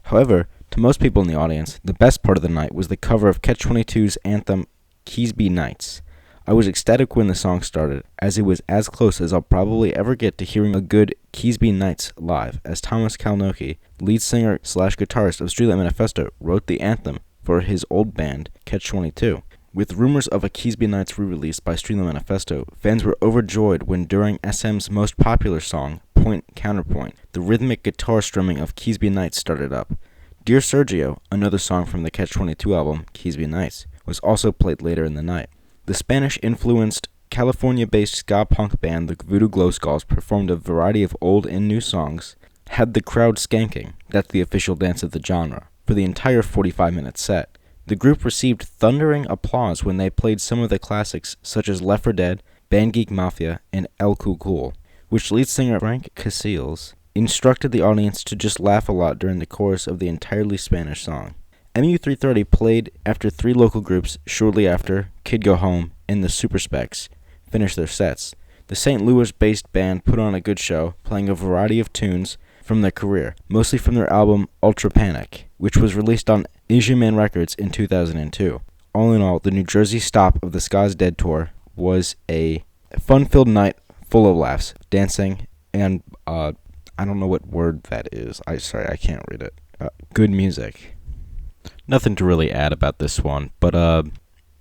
However, to most people in the audience, the best part of the night was the cover of Catch-22's anthem, Keasbey Nights. I was ecstatic when the song started, as it was as close as I'll probably ever get to hearing a good Keasbey Nights live, as Thomas Kalnoky, lead singer/guitarist of Streetlight Manifesto, wrote the anthem for his old band, Catch-22. With rumors of a Keasbey Nights re-release by Streetlight Manifesto, fans were overjoyed when during SM's most popular song, Point Counterpoint, the rhythmic guitar strumming of Keasbey Nights started up. Dear Sergio, another song from the Catch-22 album, Keasbey Nights, was also played later in the night. The Spanish-influenced, California-based ska-punk band the Voodoo Glow Skulls performed a variety of old and new songs, had the crowd skanking, that's the official dance of the genre, for the entire 45-minute set. The group received thundering applause when they played some of the classics such as Left 4 Dead, Band Geek Mafia, and El Cool, which lead singer Frank Casillas instructed the audience to just laugh a lot during the chorus of the entirely Spanish song. MU330 played after 3 local groups shortly after Kid Go Home and the Super Specs finished their sets. The St. Louis-based band put on a good show, playing a variety of tunes from their career, mostly from their album Ultra Panic, which was released on Asian Man Records in 2002. All in all, the New Jersey stop of the Ska's Dead tour was a fun-filled night full of laughs, dancing, and I don't know what word that is. I can't read it. Good music. Nothing to really add about this one, but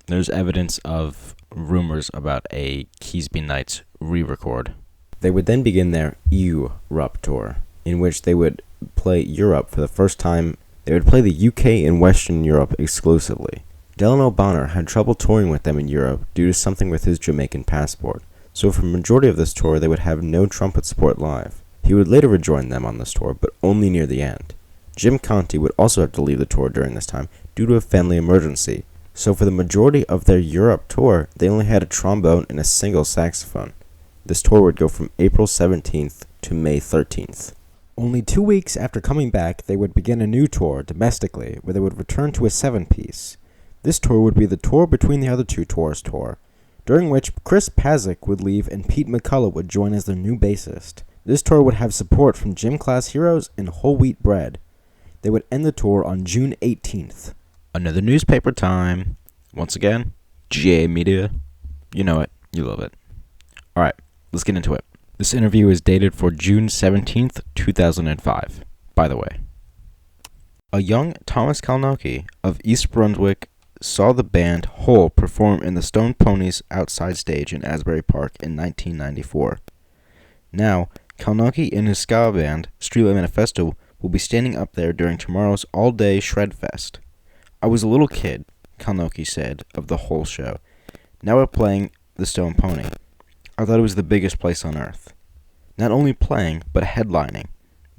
there's evidence of rumors about a Keasbey Nights re-record. They would then begin their Europe tour, in which they would play Europe for the first time. They would play the UK and Western Europe exclusively. Delano Bonner had trouble touring with them in Europe due to something with his Jamaican passport, so for the majority of this tour they would have no trumpet support live. He would later rejoin them on this tour, but only near the end. Jim Conte would also have to leave the tour during this time due to a family emergency, so for the majority of their Europe tour, they only had a trombone and a single saxophone. This tour would go from April 17th to May 13th. Only 2 weeks after coming back, they would begin a new tour domestically, where they would return to a 7-piece. This tour would be the tour between the other 2 tours tour, during which Chris Pazik would leave and Pete McCullough would join as their new bassist. This tour would have support from Gym Class Heroes and Whole Wheat Bread. They would end the tour on June 18th. Another newspaper time. Once again, GA Media. You know it. You love it. Alright, let's get into it. This interview is dated for June 17th, 2005. By the way, a young Thomas Kalnoky of East Brunswick saw the band Hole perform in the Stone Ponies outside stage in Asbury Park in 1994. Now, Kalnoky and his ska band, Streetlight Manifesto, will be standing up there during tomorrow's all-day Shred Fest. I was a little kid, Kalnoky said of the Hole show. Now we're playing the Stone Pony. I thought it was the biggest place on earth. Not only playing, but headlining.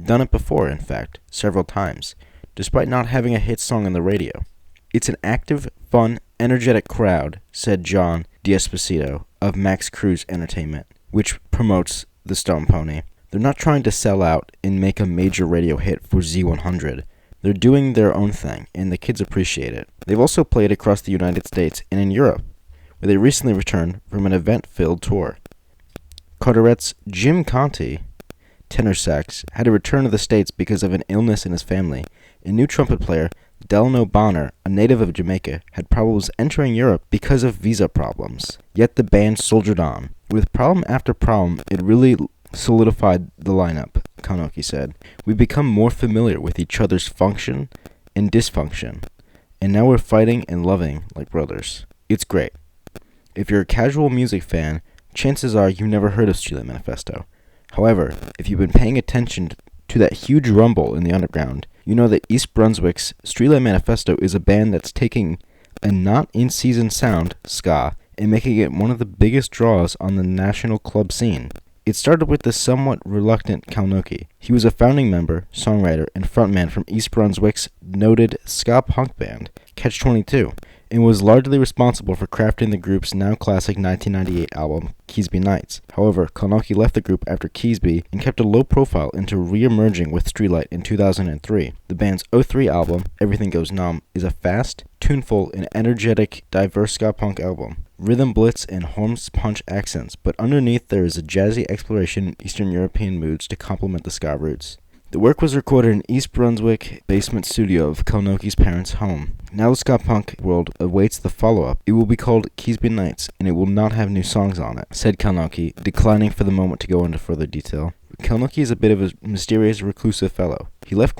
Done it before, in fact, several times, despite not having a hit song on the radio. It's an active, fun, energetic crowd, said John D'Esposito of Max Cruz Entertainment, which promotes the Stone Pony. They're not trying to sell out and make a major radio hit for Z100. They're doing their own thing, and the kids appreciate it. They've also played across the United States and in Europe, where they recently returned from an event-filled tour. Carteret's Jim Conte, tenor sax, had to return to the States because of an illness in his family, and new trumpet player Delano Bonner, a native of Jamaica, had problems entering Europe because of visa problems. Yet the band soldiered on. With problem after problem, it really solidified the lineup, Kalnoky said. We've become more familiar with each other's function and dysfunction, and now we're fighting and loving like brothers. It's great. If you're a casual music fan, chances are you've never heard of Streetlight Manifesto. However, if you've been paying attention to that huge rumble in the underground, you know that East Brunswick's Streetlight Manifesto is a band that's taking a not-in-season sound, ska, and making it one of the biggest draws on the national club scene. It started with the somewhat reluctant Kalnoky. He was a founding member, songwriter, and frontman from East Brunswick's noted ska-punk band, Catch-22, and was largely responsible for crafting the group's now classic 1998 album, Keasbey Nights. However, Kalnoky left the group after Keasbey and kept a low profile until re-emerging with Streetlight in 2003. The band's '03 album, Everything Goes Numb, is a fast, tuneful, and energetic, diverse ska-punk album. Rhythm blitz and horns punch accents, but underneath there is a jazzy exploration in Eastern European moods to complement the ska roots. The work was recorded in East Brunswick basement studio of Kalnoky's parents' home. Now the ska-punk world awaits the follow-up. It will be called Keasbey Nights, and it will not have new songs on it, said Kalnoky, declining for the moment to go into further detail. Kalnoky is a bit of a mysterious, reclusive fellow. He left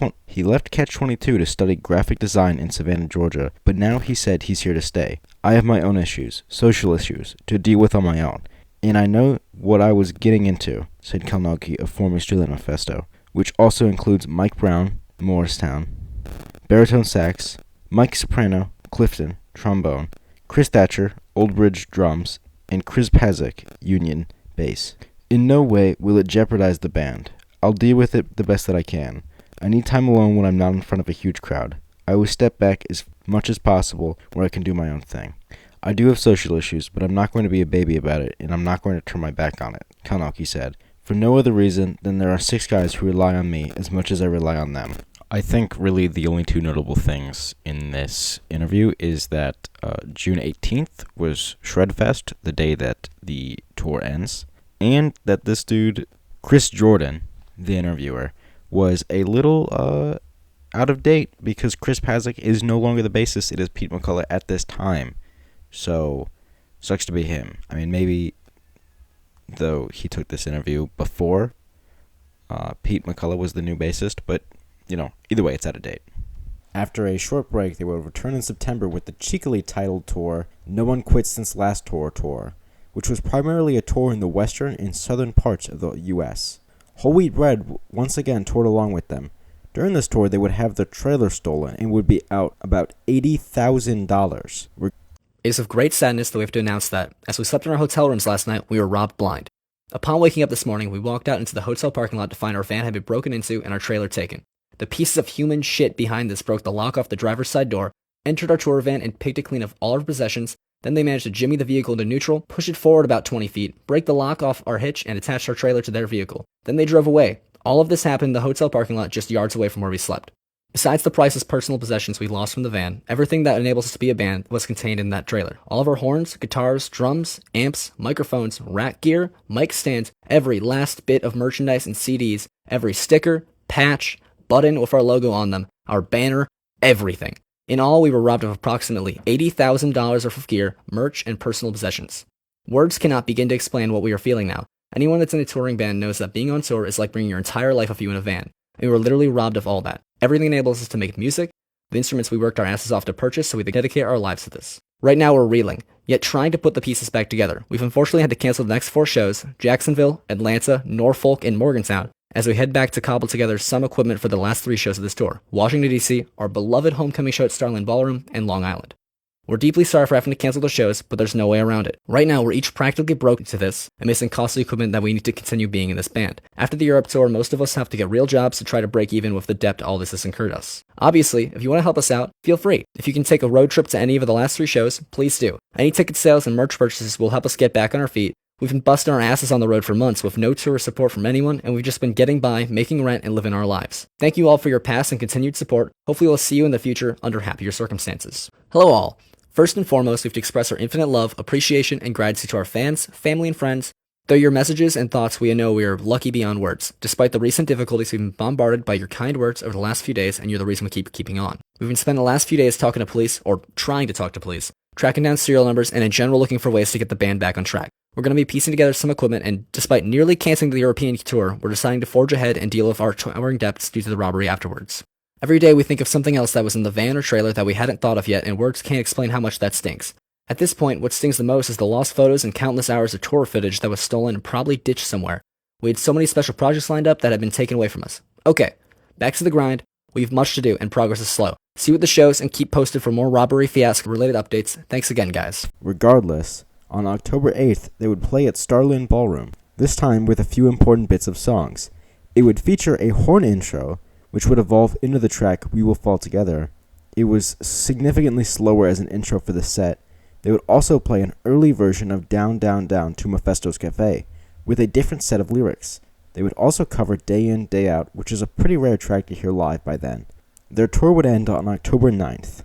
Catch-22 to study graphic design in Savannah, Georgia, but now he said he's here to stay. I have my own issues, social issues, to deal with on my own, and I know what I was getting into, said Kalnoky of former Streetlight Manifesto, which also includes Mike Brown, Morristown, baritone sax, Mike Soprano, Clifton, trombone, Chris Thatcher, Old Bridge drums, and Chris Pazik, Union, bass. In no way will it jeopardize the band. I'll deal with it the best that I can. I need time alone when I'm not in front of a huge crowd. I always step back as much as possible where I can do my own thing. I do have social issues, but I'm not going to be a baby about it, and I'm not going to turn my back on it, Kalnoky said. For no other reason than there are 6 guys who rely on me as much as I rely on them. I think really the only two notable things in this interview is that June 18th was Shredfest, the day that the tour ends, and that this dude, Chris Jordan, the interviewer, was a little out of date because Chris Pasek is no longer the bassist. It is Pete McCullough at this time. So, sucks to be him. I mean, maybe, though he took this interview before Pete McCullough was the new bassist, but, either way, it's out of date. After a short break, they will return in September with the cheekily titled tour, No One Quits Since Last Tour, which was primarily a tour in the western and southern parts of the U.S. Whole Wheat Bread once again toured along with them. During this tour, they would have their trailer stolen and would be out about $80,000. It is with great sadness that we have to announce that, as we slept in our hotel rooms last night, we were robbed blind. Upon waking up this morning, we walked out into the hotel parking lot to find our van had been broken into and our trailer taken. The pieces of human shit behind this broke the lock off the driver's side door, entered our tour van, and picked a clean of all our possessions. Then they managed to jimmy the vehicle into neutral, push it forward about 20 feet, break the lock off our hitch, and attach our trailer to their vehicle. Then they drove away. All of this happened in the hotel parking lot just yards away from where we slept. Besides the priceless personal possessions we lost from the van, everything that enables us to be a band was contained in that trailer. All of our horns, guitars, drums, amps, microphones, rack gear, mic stands, every last bit of merchandise and CDs, every sticker, patch, button with our logo on them, our banner, everything. In all, we were robbed of approximately $80,000 worth of gear, merch, and personal possessions. Words cannot begin to explain what we are feeling now. Anyone that's in a touring band knows that being on tour is like bringing your entire life with you in a van. And we were literally robbed of all that. Everything enables us to make music, the instruments we worked our asses off to purchase, so we dedicate our lives to this. Right now we're reeling, yet trying to put the pieces back together. We've unfortunately had to cancel the next 4 shows, Jacksonville, Atlanta, Norfolk, and Morgantown, as we head back to cobble together some equipment for the last 3 shows of this tour, Washington, D.C., our beloved homecoming show at Starland Ballroom, and Long Island. We're deeply sorry for having to cancel the shows, but there's no way around it. Right now, we're each practically broke to this and missing costly equipment that we need to continue being in this band. After the Europe tour, most of us have to get real jobs to try to break even with the debt all this has incurred us. Obviously, if you want to help us out, feel free. If you can take a road trip to any of the last 3 shows, please do. Any ticket sales and merch purchases will help us get back on our feet. We've been busting our asses on the road for months with no tour support from anyone, and we've just been getting by, making rent, and living our lives. Thank you all for your past and continued support. Hopefully we'll see you in the future under happier circumstances. Hello all. First and foremost, we have to express our infinite love, appreciation, and gratitude to our fans, family, and friends. Through your messages and thoughts, we know we are lucky beyond words. Despite the recent difficulties, we've been bombarded by your kind words over the last few days, and you're the reason we keep keeping on. We've been spending the last few days talking to police, or trying to talk to police, tracking down serial numbers, and in general looking for ways to get the band back on track. We're going to be piecing together some equipment, and despite nearly canceling the European tour, we're deciding to forge ahead and deal with our touring debts due to the robbery afterwards. Every day we think of something else that was in the van or trailer that we hadn't thought of yet, and words can't explain how much that stinks. At this point, what stings the most is the lost photos and countless hours of tour footage that was stolen and probably ditched somewhere. We had so many special projects lined up that had been taken away from us. Okay, back to the grind. We have much to do, and progress is slow. See you at the shows and keep posted for more robbery fiasco-related updates. Thanks again, guys. Regardless, on October 8th, they would play at Starland Ballroom, this time with a few important bits of songs. It would feature a horn intro, which would evolve into the track We Will Fall Together. It was significantly slower as an intro for the set. They would also play an early version of Down, Down, Down to Mephisto's Cafe, with a different set of lyrics. They would also cover Day In, Day Out, which is a pretty rare track to hear live by then. Their tour would end on October 9th.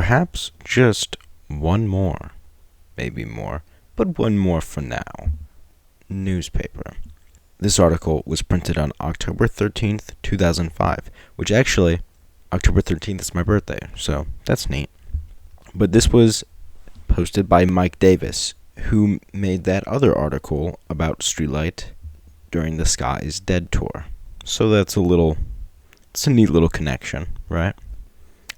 perhaps just one more, maybe more, but one more for now. Newspaper. This article was printed on October 13th, 2005, which actually, October 13th is my birthday, so that's neat. But this was posted by Mike Davis, who made that other article about Streetlight during the Ska is Dead tour. So it's a neat little connection, right?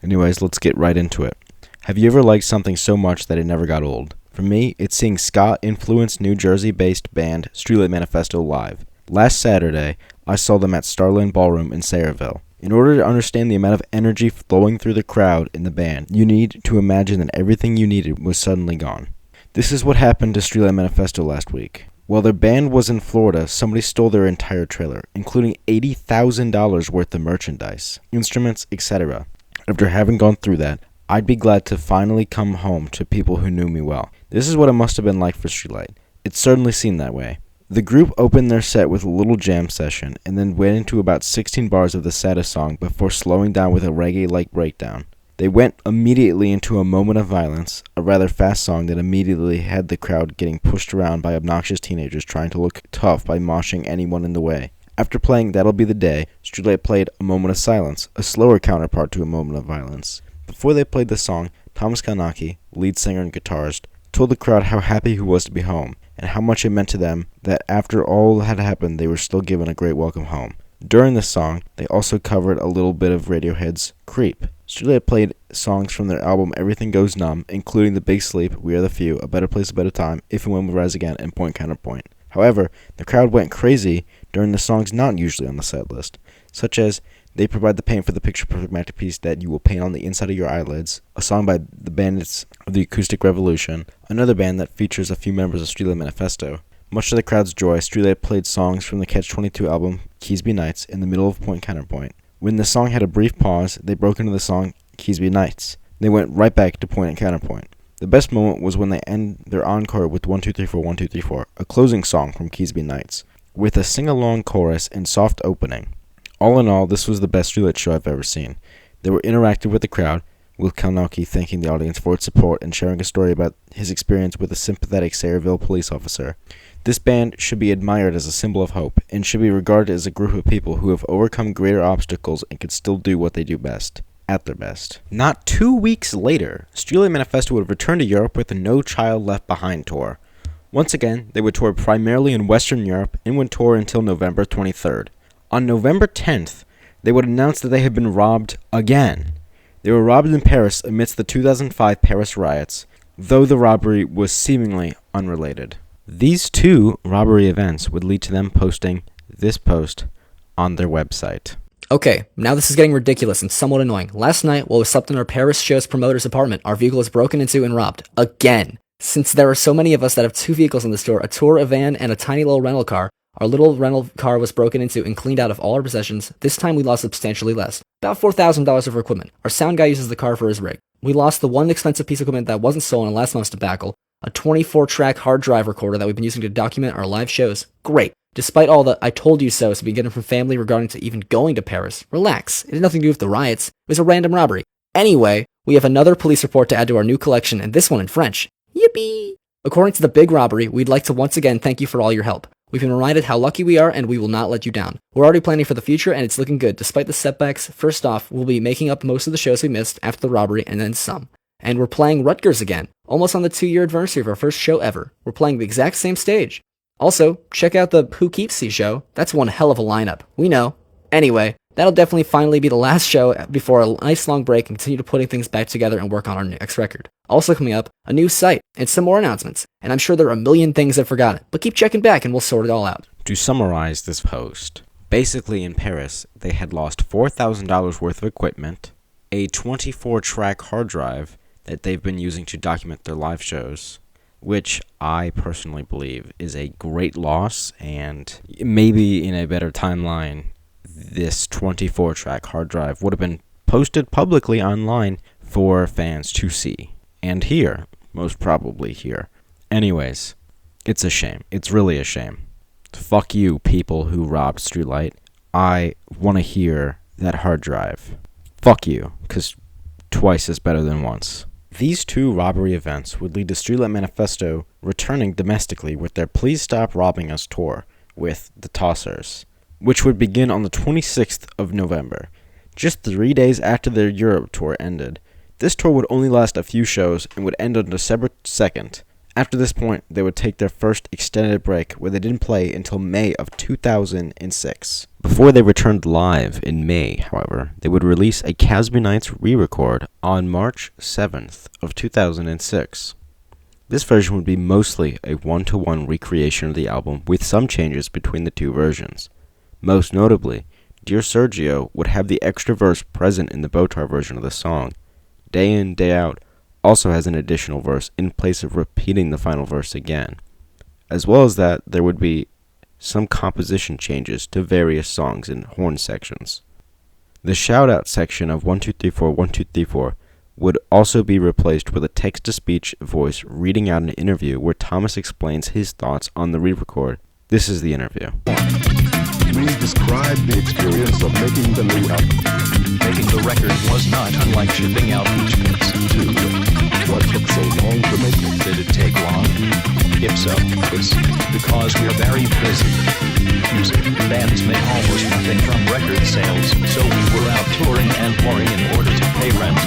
Anyways, let's get right into it. Have you ever liked something so much that it never got old? For me, it's seeing ska-influenced New Jersey-based band Streetlight Manifesto live. Last Saturday, I saw them at Starland Ballroom in Sayreville. In order to understand the amount of energy flowing through the crowd in the band, you need to imagine that everything you needed was suddenly gone. This is what happened to Streetlight Manifesto last week. While their band was in Florida, somebody stole their entire trailer, including $80,000 worth of merchandise, instruments, etc. After having gone through that, I'd be glad to finally come home to people who knew me well. This is what it must have been like for Streetlight. It certainly seemed that way. The group opened their set with a little jam session, and then went into about 16 bars of the saddest song before slowing down with a reggae-like breakdown. They went immediately into A Moment of Violence, a rather fast song that immediately had the crowd getting pushed around by obnoxious teenagers trying to look tough by moshing anyone in the way. After playing That'll Be the Day, Streetlight played A Moment of Silence, a slower counterpart to A Moment of Violence. Before they played the song, Thomas Kanaki, lead singer and guitarist, told the crowd how happy he was to be home, and how much it meant to them that after all had happened, they were still given a great welcome home. During the song, they also covered a little bit of Radiohead's Creep. Streetlight played songs from their album Everything Goes Numb, including The Big Sleep, We Are the Few, A Better Place, A Better Time, If and When We Rise Again, and Point Counterpoint. However, the crowd went crazy during the songs not usually on the set list, such as They Provide the Paint for the Picture Perfect Masterpiece That You Will Paint on the Inside of Your Eyelids, a song by the Bandits of the Acoustic Revolution, another band that features a few members of Streetlight Manifesto. Much to the crowd's joy, Streetlight played songs from the Catch-22 album Keasbey Nights in the middle of Point Counterpoint. When the song had a brief pause, they broke into the song Keasbey Nights. They went right back to Point and Counterpoint. The best moment was when they end their encore with 1234 1234, a closing song from Keasbey Nights, with a sing-along chorus and soft opening. All in all, this was the best Streetlight show I've ever seen. They were interactive with the crowd, with Kalnoki thanking the audience for its support and sharing a story about his experience with a sympathetic Sayreville police officer. This band should be admired as a symbol of hope, and should be regarded as a group of people who have overcome greater obstacles and can still do what they do best, at their best. Not 2 weeks later, Streetlight Manifesto would return to Europe with the No Child Left Behind tour. Once again, they would tour primarily in Western Europe and would tour until November 23rd. On November 10th, they would announce that they had been robbed again. They were robbed in Paris amidst the 2005 Paris riots, though the robbery was seemingly unrelated. These two robbery events would lead to them posting this post on their website. Okay, now this is getting ridiculous and somewhat annoying. Last night, while we slept in our Paris show's promoter's apartment, our vehicle was broken into and robbed. Again! Since there are so many of us that have two vehicles in the store, a tour, a van, and a tiny little rental car, our little rental car was broken into and cleaned out of all our possessions. This time we lost substantially less. About $4,000 of our equipment. Our sound guy uses the car for his rig. We lost the one expensive piece of equipment that wasn't stolen in last month's debacle, a 24-track hard drive recorder that we've been using to document our live shows. Great. Despite all the I told you so's we get from family regarding to even going to Paris. Relax. It had nothing to do with the riots. It was a random robbery. Anyway, we have another police report to add to our new collection, and this one in French. Yippee! According to the big robbery, we'd like to once again thank you for all your help. We've been reminded how lucky we are, and we will not let you down. We're already planning for the future, and it's looking good. Despite the setbacks, first off, we'll be making up most of the shows we missed after the robbery, and then some. And we're playing Rutgers again, almost on the 2-year anniversary of our first show ever. We're playing the exact same stage. Also, check out the Who Keepsey show. That's one hell of a lineup. We know. Anyway, that'll definitely finally be the last show before a nice long break and continue to putting things back together and work on our next record. Also coming up, a new site and some more announcements. And I'm sure there are a million things I've forgotten, but keep checking back and we'll sort it all out. To summarize this post, basically in Paris, they had lost $4,000 worth of equipment, a 24-track hard drive that they've been using to document their live shows, which I personally believe is a great loss, and maybe in a better timeline, this 24-track hard drive would have been posted publicly online for fans to see and hear, most probably hear. Anyways, it's a shame. It's really a shame. Fuck you, people who robbed Streetlight. I want to hear that hard drive. Fuck you, because twice is better than once. These two robbery events would lead to Streetlight Manifesto returning domestically with their Please Stop Robbing Us tour with the Tossers, which would begin on the 26th of November, just 3 days after their Europe tour ended. This tour would only last a few shows and would end on December 2nd. After this point, they would take their first extended break where they didn't play until May of 2006. Before they returned live in May, however, they would release a Keasbey Nights re-record on March 7th of 2006. This version would be mostly a one-to-one recreation of the album with some changes between the two versions. Most notably, Dear Sergio would have the extra verse present in the Bowtie version of the song. Day In, Day Out also has an additional verse in place of repeating the final verse again. As well as that, there would be some composition changes to various songs and horn sections. The shout-out section of 1 2 3 4 1 2 3 4 would also be replaced with a text-to-speech voice reading out an interview where Thomas explains his thoughts on the re-record. This is the interview. Please describe the experience of making the new album. Making the record was not unlike shipping out each mix. What took so long to make it? Did it take long? If so, it's because we're very busy. Music bands make almost nothing from record sales, so we were out touring and pouring in order to pay rent.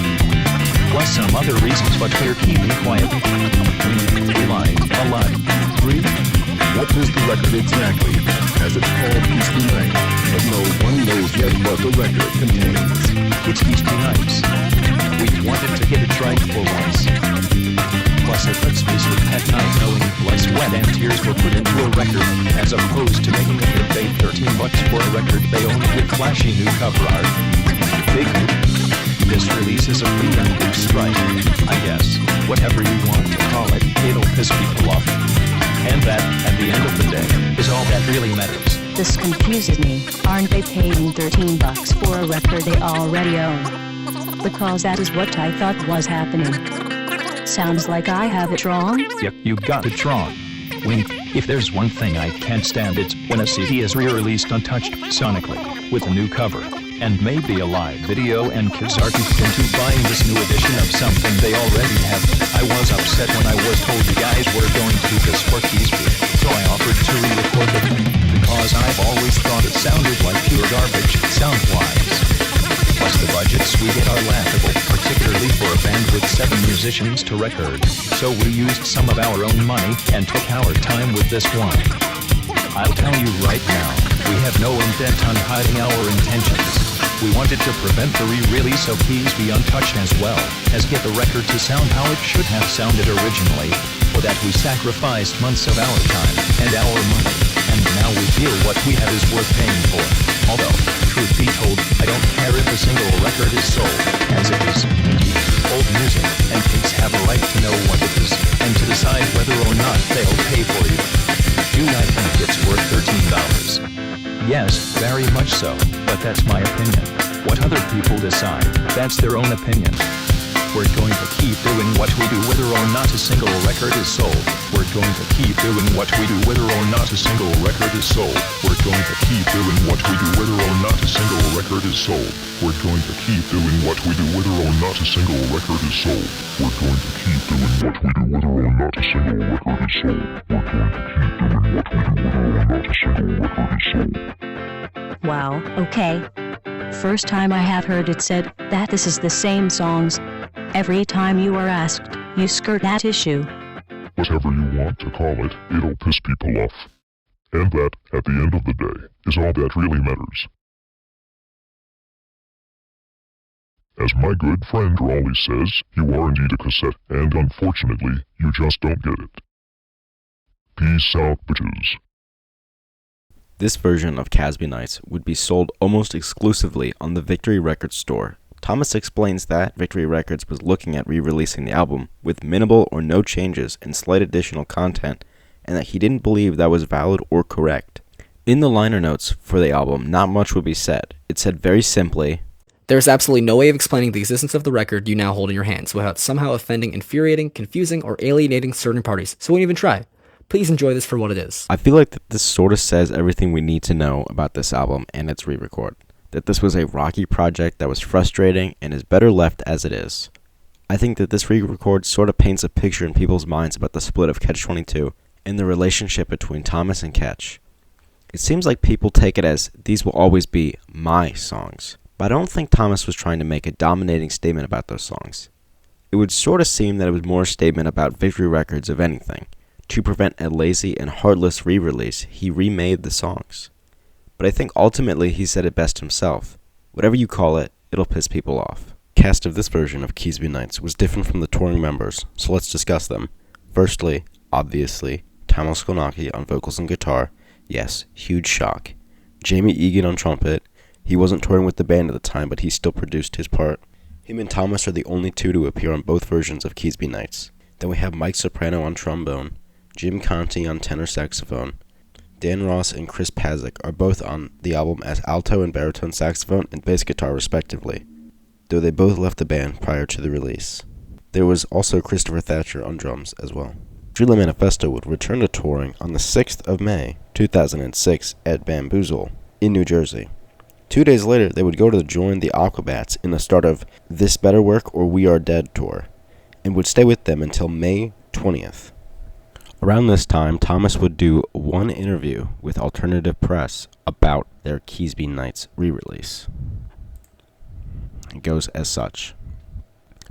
Plus some other reasons, but we're keeping quiet. We lied a lot. Three? What is the record exactly? As it's called Keasbey Nights, but no one knows yet what the record contains. It's Keasbey Nights. We wanted to get it right for once. Plus it lets me sleep at night knowing blood, sweat, and tears were put into a record, as opposed to making a hit paid $13 for a record they own with flashy new cover art. Big hoop. This release is a preemptive strike, I guess. Whatever you want to call it, it'll piss people off. And that, at the end of the day, is all that really matters. This confuses me. Aren't they paying $13 for a record they already own? Because that is what I thought was happening. Sounds like I have it wrong? Yep, you got it wrong. Wink. If there's one thing I can't stand, it's when a CD is re-released untouched sonically, with a new cover, and maybe a live video, and kids are duped into buying this new edition of something they already have. I was upset when I was told you guys were going to do this for Keasbey, so I offered to re-record the thing, because I've always thought it sounded like pure garbage, sound-wise. Plus the budgets we get are laughable, particularly for a band with 7 musicians to record, so we used some of our own money and took our time with this one. I'll tell you right now, we have no intent on hiding our intentions. We wanted to prevent the re-release of Keasbey untouched as well as get the record to sound how it should have sounded originally. For that we sacrificed months of our time and our money, and now we feel what we have is worth paying for. Although, truth be told, I don't care if a single record is sold, as it is, indeed, old music, and kids have a right to know what it is, and to decide whether or not they'll pay for you. Do I think it's worth $13? Yes, very much so, but that's my opinion. What other people decide, that's their own opinion. We're going to keep doing what we do whether or not a single record is sold. We're going to keep doing what we do whether or not a single record is sold. We're going to keep doing what we do whether or not a single record is sold. We're going to keep doing what we do whether or not a single record is sold. We're going to keep doing what we do whether or not a single record is sold. We're going to keep doing what we do whether or not a single record is sold. Wow, okay. First time I have heard it said that this is the same songs. Every time you are asked, you skirt that issue. Whatever you want to call it, it'll piss people off. And that, at the end of the day, is all that really matters. As my good friend Raleigh says, you are indeed a cassette, and unfortunately, you just don't get it. Peace out, bitches. This version of Keasbey Nights would be sold almost exclusively on the Victory Records store. Thomas explains that Victory Records was looking at re-releasing the album with minimal or no changes and slight additional content, and that he didn't believe that was valid or correct. In the liner notes for the album, not much would be said. It said very simply, There's absolutely no way of explaining the existence of the record you now hold in your hands without somehow offending, infuriating, confusing, or alienating certain parties, so we won't even try. Please enjoy this for what it is. I feel like that this sort of says everything we need to know about this album and its re-record. that this was a rocky project that was frustrating and is better left as it is. I think that this re-record sort of paints a picture in people's minds about the split of Catch-22 and the relationship between Thomas and Catch. It seems like people take it as these will always be my songs, but I don't think Thomas was trying to make a dominating statement about those songs. It would sort of seem that it was more a statement about Victory Records of anything. To prevent a lazy and heartless re-release, he remade the songs. But I think ultimately he said it best himself. Whatever you call it, it'll piss people off. The cast of this version of Keasbey Nights was different from the touring members, so let's discuss them. Firstly, obviously, Thomas Kalnacki on vocals and guitar. Yes, huge shock. Jamie Egan on trumpet. He wasn't touring with the band at the time, but he still produced his part. Him and Thomas are the only two to appear on both versions of Keasbey Nights. Then we have Mike Soprano on trombone, Jim Conti on tenor saxophone. Dan Ross and Chris Pazik are both on the album as alto and baritone saxophone and bass guitar respectively, though they both left the band prior to the release. There was also Christopher Thatcher on drums as well. Streetlight Manifesto would return to touring on the 6th of May, 2006 at Bamboozle in New Jersey. 2 days later, they would go to join the Aquabats in the start of This Better Work or We Are Dead tour, and would stay with them until May 20th. Around this time, Thomas would do one interview with Alternative Press about their Keasbey Nights re-release. It goes as such.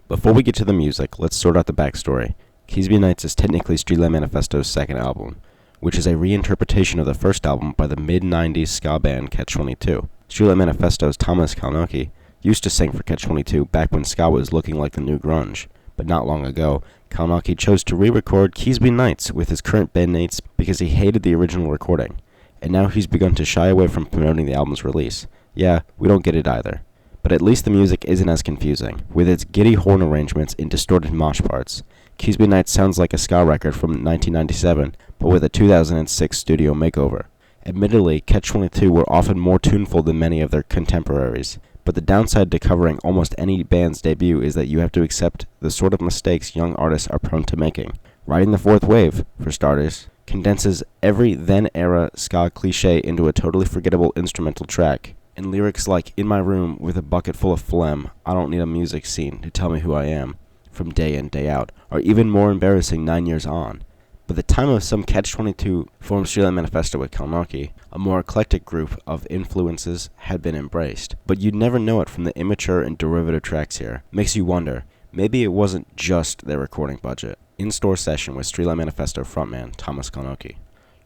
Before we get to the music, let's sort out the backstory. Keasbey Nights is technically Streetlight Manifesto's second album, which is a reinterpretation of the first album by the mid-90s ska band Catch-22. Streetlight Manifesto's Thomas Kalnacki used to sing for Catch-22 back when ska was looking like the new grunge, but not long ago, Kalnacki chose to re-record Keasbey Nights with his current bandmates because he hated the original recording, and now he's begun to shy away from promoting the album's release. Yeah, we don't get it either. But at least the music isn't as confusing, with its giddy horn arrangements and distorted mosh parts. Keasbey Nights sounds like a ska record from 1997, but with a 2006 studio makeover. Admittedly, Catch-22 were often more tuneful than many of their contemporaries, but the downside to covering almost any band's debut is that you have to accept the sort of mistakes young artists are prone to making. Riding the Fourth Wave, for starters, condenses every then-era ska cliché into a totally forgettable instrumental track, and lyrics like "In my room with a bucket full of phlegm, I don't need a music scene to tell me who I am," from day in, day out, are even more embarrassing 9 years on. By the time of some Catch-22 formed Streetlight Manifesto with Kalnacki, a more eclectic group of influences had been embraced, but you'd never know it from the immature and derivative tracks here. Makes you wonder, maybe it wasn't just their recording budget. In-store session with Streetlight Manifesto frontman Thomas Kalnacki.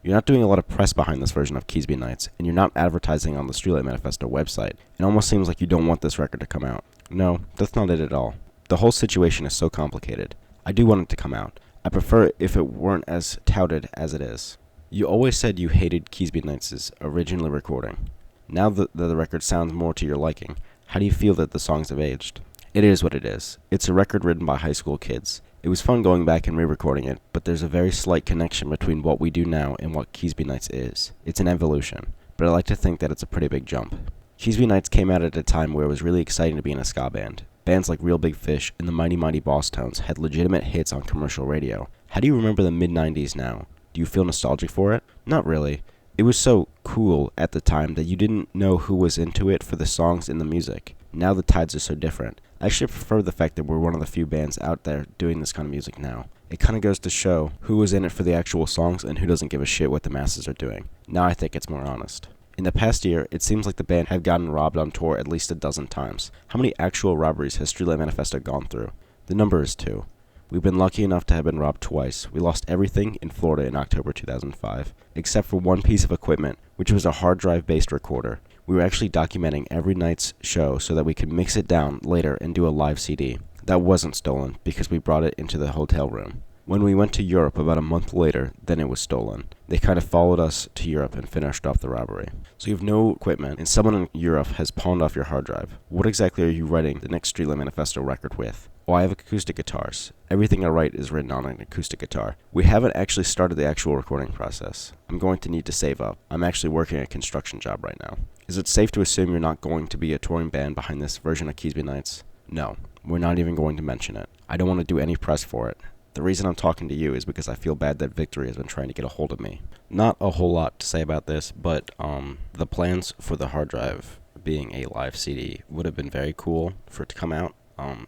You're not doing a lot of press behind this version of Keasbey Nights, and you're not advertising on the Streetlight Manifesto website. It almost seems like you don't want this record to come out. No, that's not it at all. The whole situation is so complicated. I do want it to come out. I prefer it if it weren't as touted as it is. You always said you hated Keasbey Nights' original recording. Now that the record sounds more to your liking, how do you feel that the songs have aged? It is what it is. It's a record written by high school kids. It was fun going back and re-recording it, but there's a very slight connection between what we do now and what Keasbey Nights is. It's an evolution, but I like to think that it's a pretty big jump. Keasbey Nights came out at a time where it was really exciting to be in a ska band. Bands like Real Big Fish and the Mighty Mighty Boss Tones had legitimate hits on commercial radio. How do you remember the mid-90s now? Do you feel nostalgic for it? Not really. It was so cool at the time that you didn't know who was into it for the songs and the music. Now the tides are so different. I actually prefer the fact that we're one of the few bands out there doing this kind of music now. It kind of goes to show who was in it for the actual songs and who doesn't give a shit what the masses are doing. Now I think it's more honest. In the past year, it seems like the band have gotten robbed on tour at least a dozen times. How many actual robberies has Streetlight Manifesto gone through? The number is 2. We've been lucky enough to have been robbed twice. We lost everything in Florida in October 2005, except for one piece of equipment, which was a hard drive-based recorder. We were actually documenting every night's show so that we could mix it down later and do a live CD. That wasn't stolen because we brought it into the hotel room. When we went to Europe about a month later, then it was stolen. They kind of followed us to Europe and finished off the robbery. So you have no equipment, and someone in Europe has pawned off your hard drive. What exactly are you writing the next Streetlight Manifesto record with? Well, I have acoustic guitars. Everything I write is written on an acoustic guitar. We haven't actually started the actual recording process. I'm going to need to save up. I'm actually working a construction job right now. Is it safe to assume you're not going to be a touring band behind this version of Keasbey Nights? No, we're not even going to mention it. I don't want to do any press for it. The reason I'm talking to you is because I feel bad that Victory has been trying to get a hold of me. Not a whole lot to say about this, but the plans for the hard drive being a live CD would have been very cool for it to come out.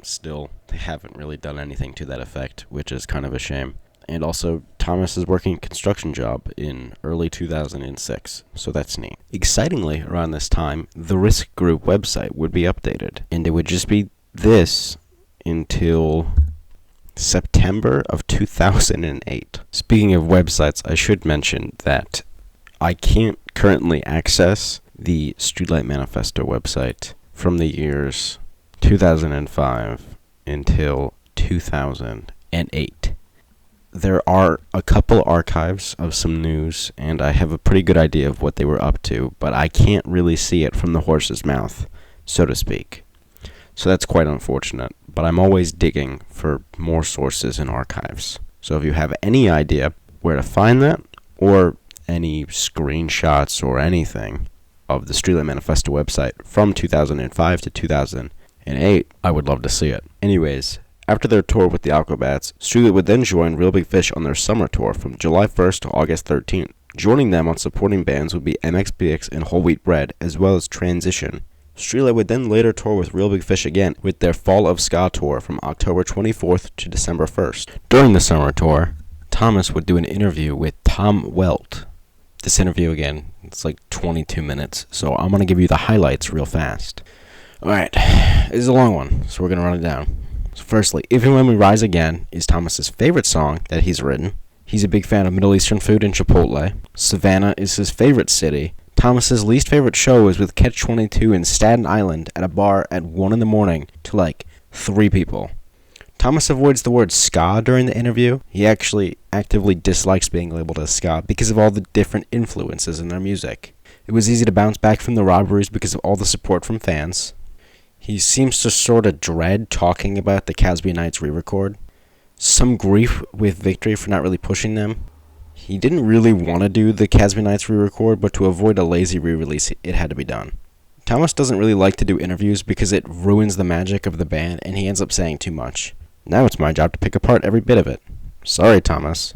Still, they haven't really done anything to that effect, which is kind of a shame. And also, Thomas is working a construction job in early 2006, so that's neat. Excitingly, around this time, the Risk Group website would be updated, and it would just be this until September of 2008. Speaking of websites, I should mention that I can't currently access the Streetlight Manifesto website from the years 2005 until 2008. There are a couple archives of some news, and I have a pretty good idea of what they were up to, but I can't really see it from the horse's mouth, so to speak. So that's quite unfortunate, but I'm always digging for more sources and archives. So if you have any idea where to find that, or any screenshots or anything of the Streetlight Manifesto website from 2005 to 2008, I would love to see it. Anyways, after their tour with the Aquabats, Streetlight would then join Real Big Fish on their summer tour from July 1st to August 13th. Joining them on supporting bands would be MXPX and Whole Wheat Bread, as well as Transition. Streetlight would then later tour with Real Big Fish again with their Fall of Ska tour from October 24th to December 1st. During the summer tour, Thomas would do an interview with Tom Welt. This interview, again, it's like 22 minutes, so I'm going to give you the highlights real fast. Alright, this is a long one, so we're going to run it down. So firstly, If and When We Rise Again is Thomas's favorite song that he's written. He's a big fan of Middle Eastern food and Chipotle. Savannah is his favorite city. Thomas's least favorite show is with Catch-22 in Staten Island at a bar at 1 in the morning to like 3 people. Thomas avoids the word ska during the interview. He actually actively dislikes being labeled as ska because of all the different influences in their music. It was easy to bounce back from the robberies because of all the support from fans. He seems to sort of dread talking about the Keasbey Nights re-record. Some grief with Victory for not really pushing them. He didn't really want to do the Keasbey Nights re-record, but to avoid a lazy re-release, it had to be done. Thomas doesn't really like to do interviews because it ruins the magic of the band, and he ends up saying too much. Now it's my job to pick apart every bit of it. Sorry, Thomas.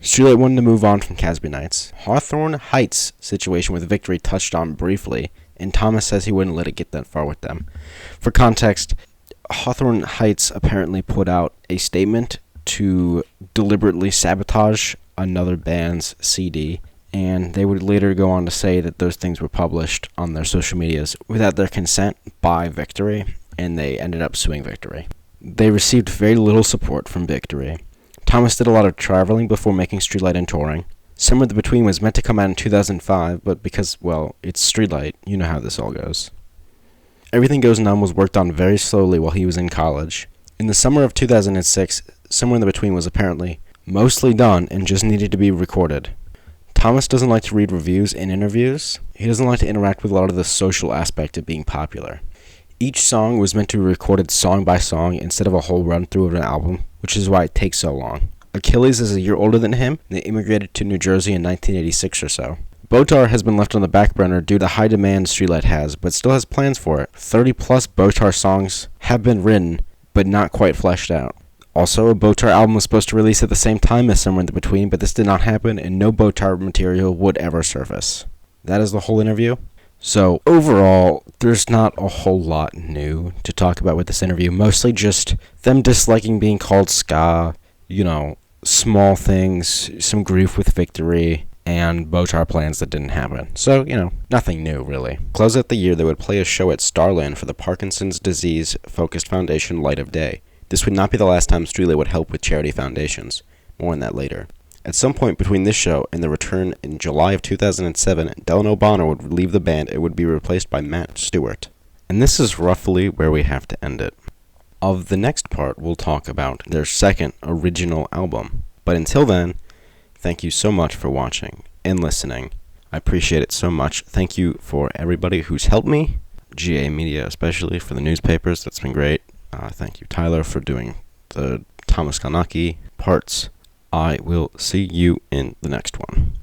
Streetlight wanted to move on from Keasbey Nights. Hawthorne Heights' situation with Victory touched on briefly, and Thomas says he wouldn't let it get that far with them. For context, Hawthorne Heights apparently put out a statement to deliberately sabotage another band's CD, and they would later go on to say that those things were published on their social medias without their consent by Victory, and they ended up suing Victory. They received very little support from Victory. Thomas did a lot of traveling before making Streetlight and touring. Somewhere the Between was meant to come out in 2005, but because, well, it's Streetlight, you know how this all goes. Everything Goes Numb was worked on very slowly while he was in college. In the summer of 2006, Somewhere in the Between was apparently mostly done and just needed to be recorded. Thomas doesn't like to read reviews and interviews. He doesn't like to interact with a lot of the social aspect of being popular. Each song was meant to be recorded song by song instead of a whole run-through of an album, which is why it takes so long. Achilles is a year older than him, and they immigrated to New Jersey in 1986 or so. Botar has been left on the back burner due to high demand Streetlight has, but still has plans for it. 30-plus Botar songs have been written, but not quite fleshed out. Also, a Botar album was supposed to release at the same time as Somewhere in the Between, but this did not happen, and no Botar material would ever surface. That is the whole interview. So, overall, there's not a whole lot new to talk about with this interview. Mostly just them disliking being called ska, small things, some grief with Victory, and Botar plans that didn't happen. So, nothing new, really. Close out the year, they would play a show at Starland for the Parkinson's Disease-focused foundation Light of Day. This would not be the last time Streetlight would help with charity foundations. More on that later. At some point between this show and the return in July of 2007, Dylan O'Connor would leave the band and would be replaced by Matt Stewart. And this is roughly where we have to end it. Of the next part, we'll talk about their second original album. But until then, thank you so much for watching and listening. I appreciate it so much. Thank you for everybody who's helped me. GA Media especially, for the newspapers. That's been great. Thank you, Tyler, for doing the Thomas Kanaki parts. I will see you in the next one.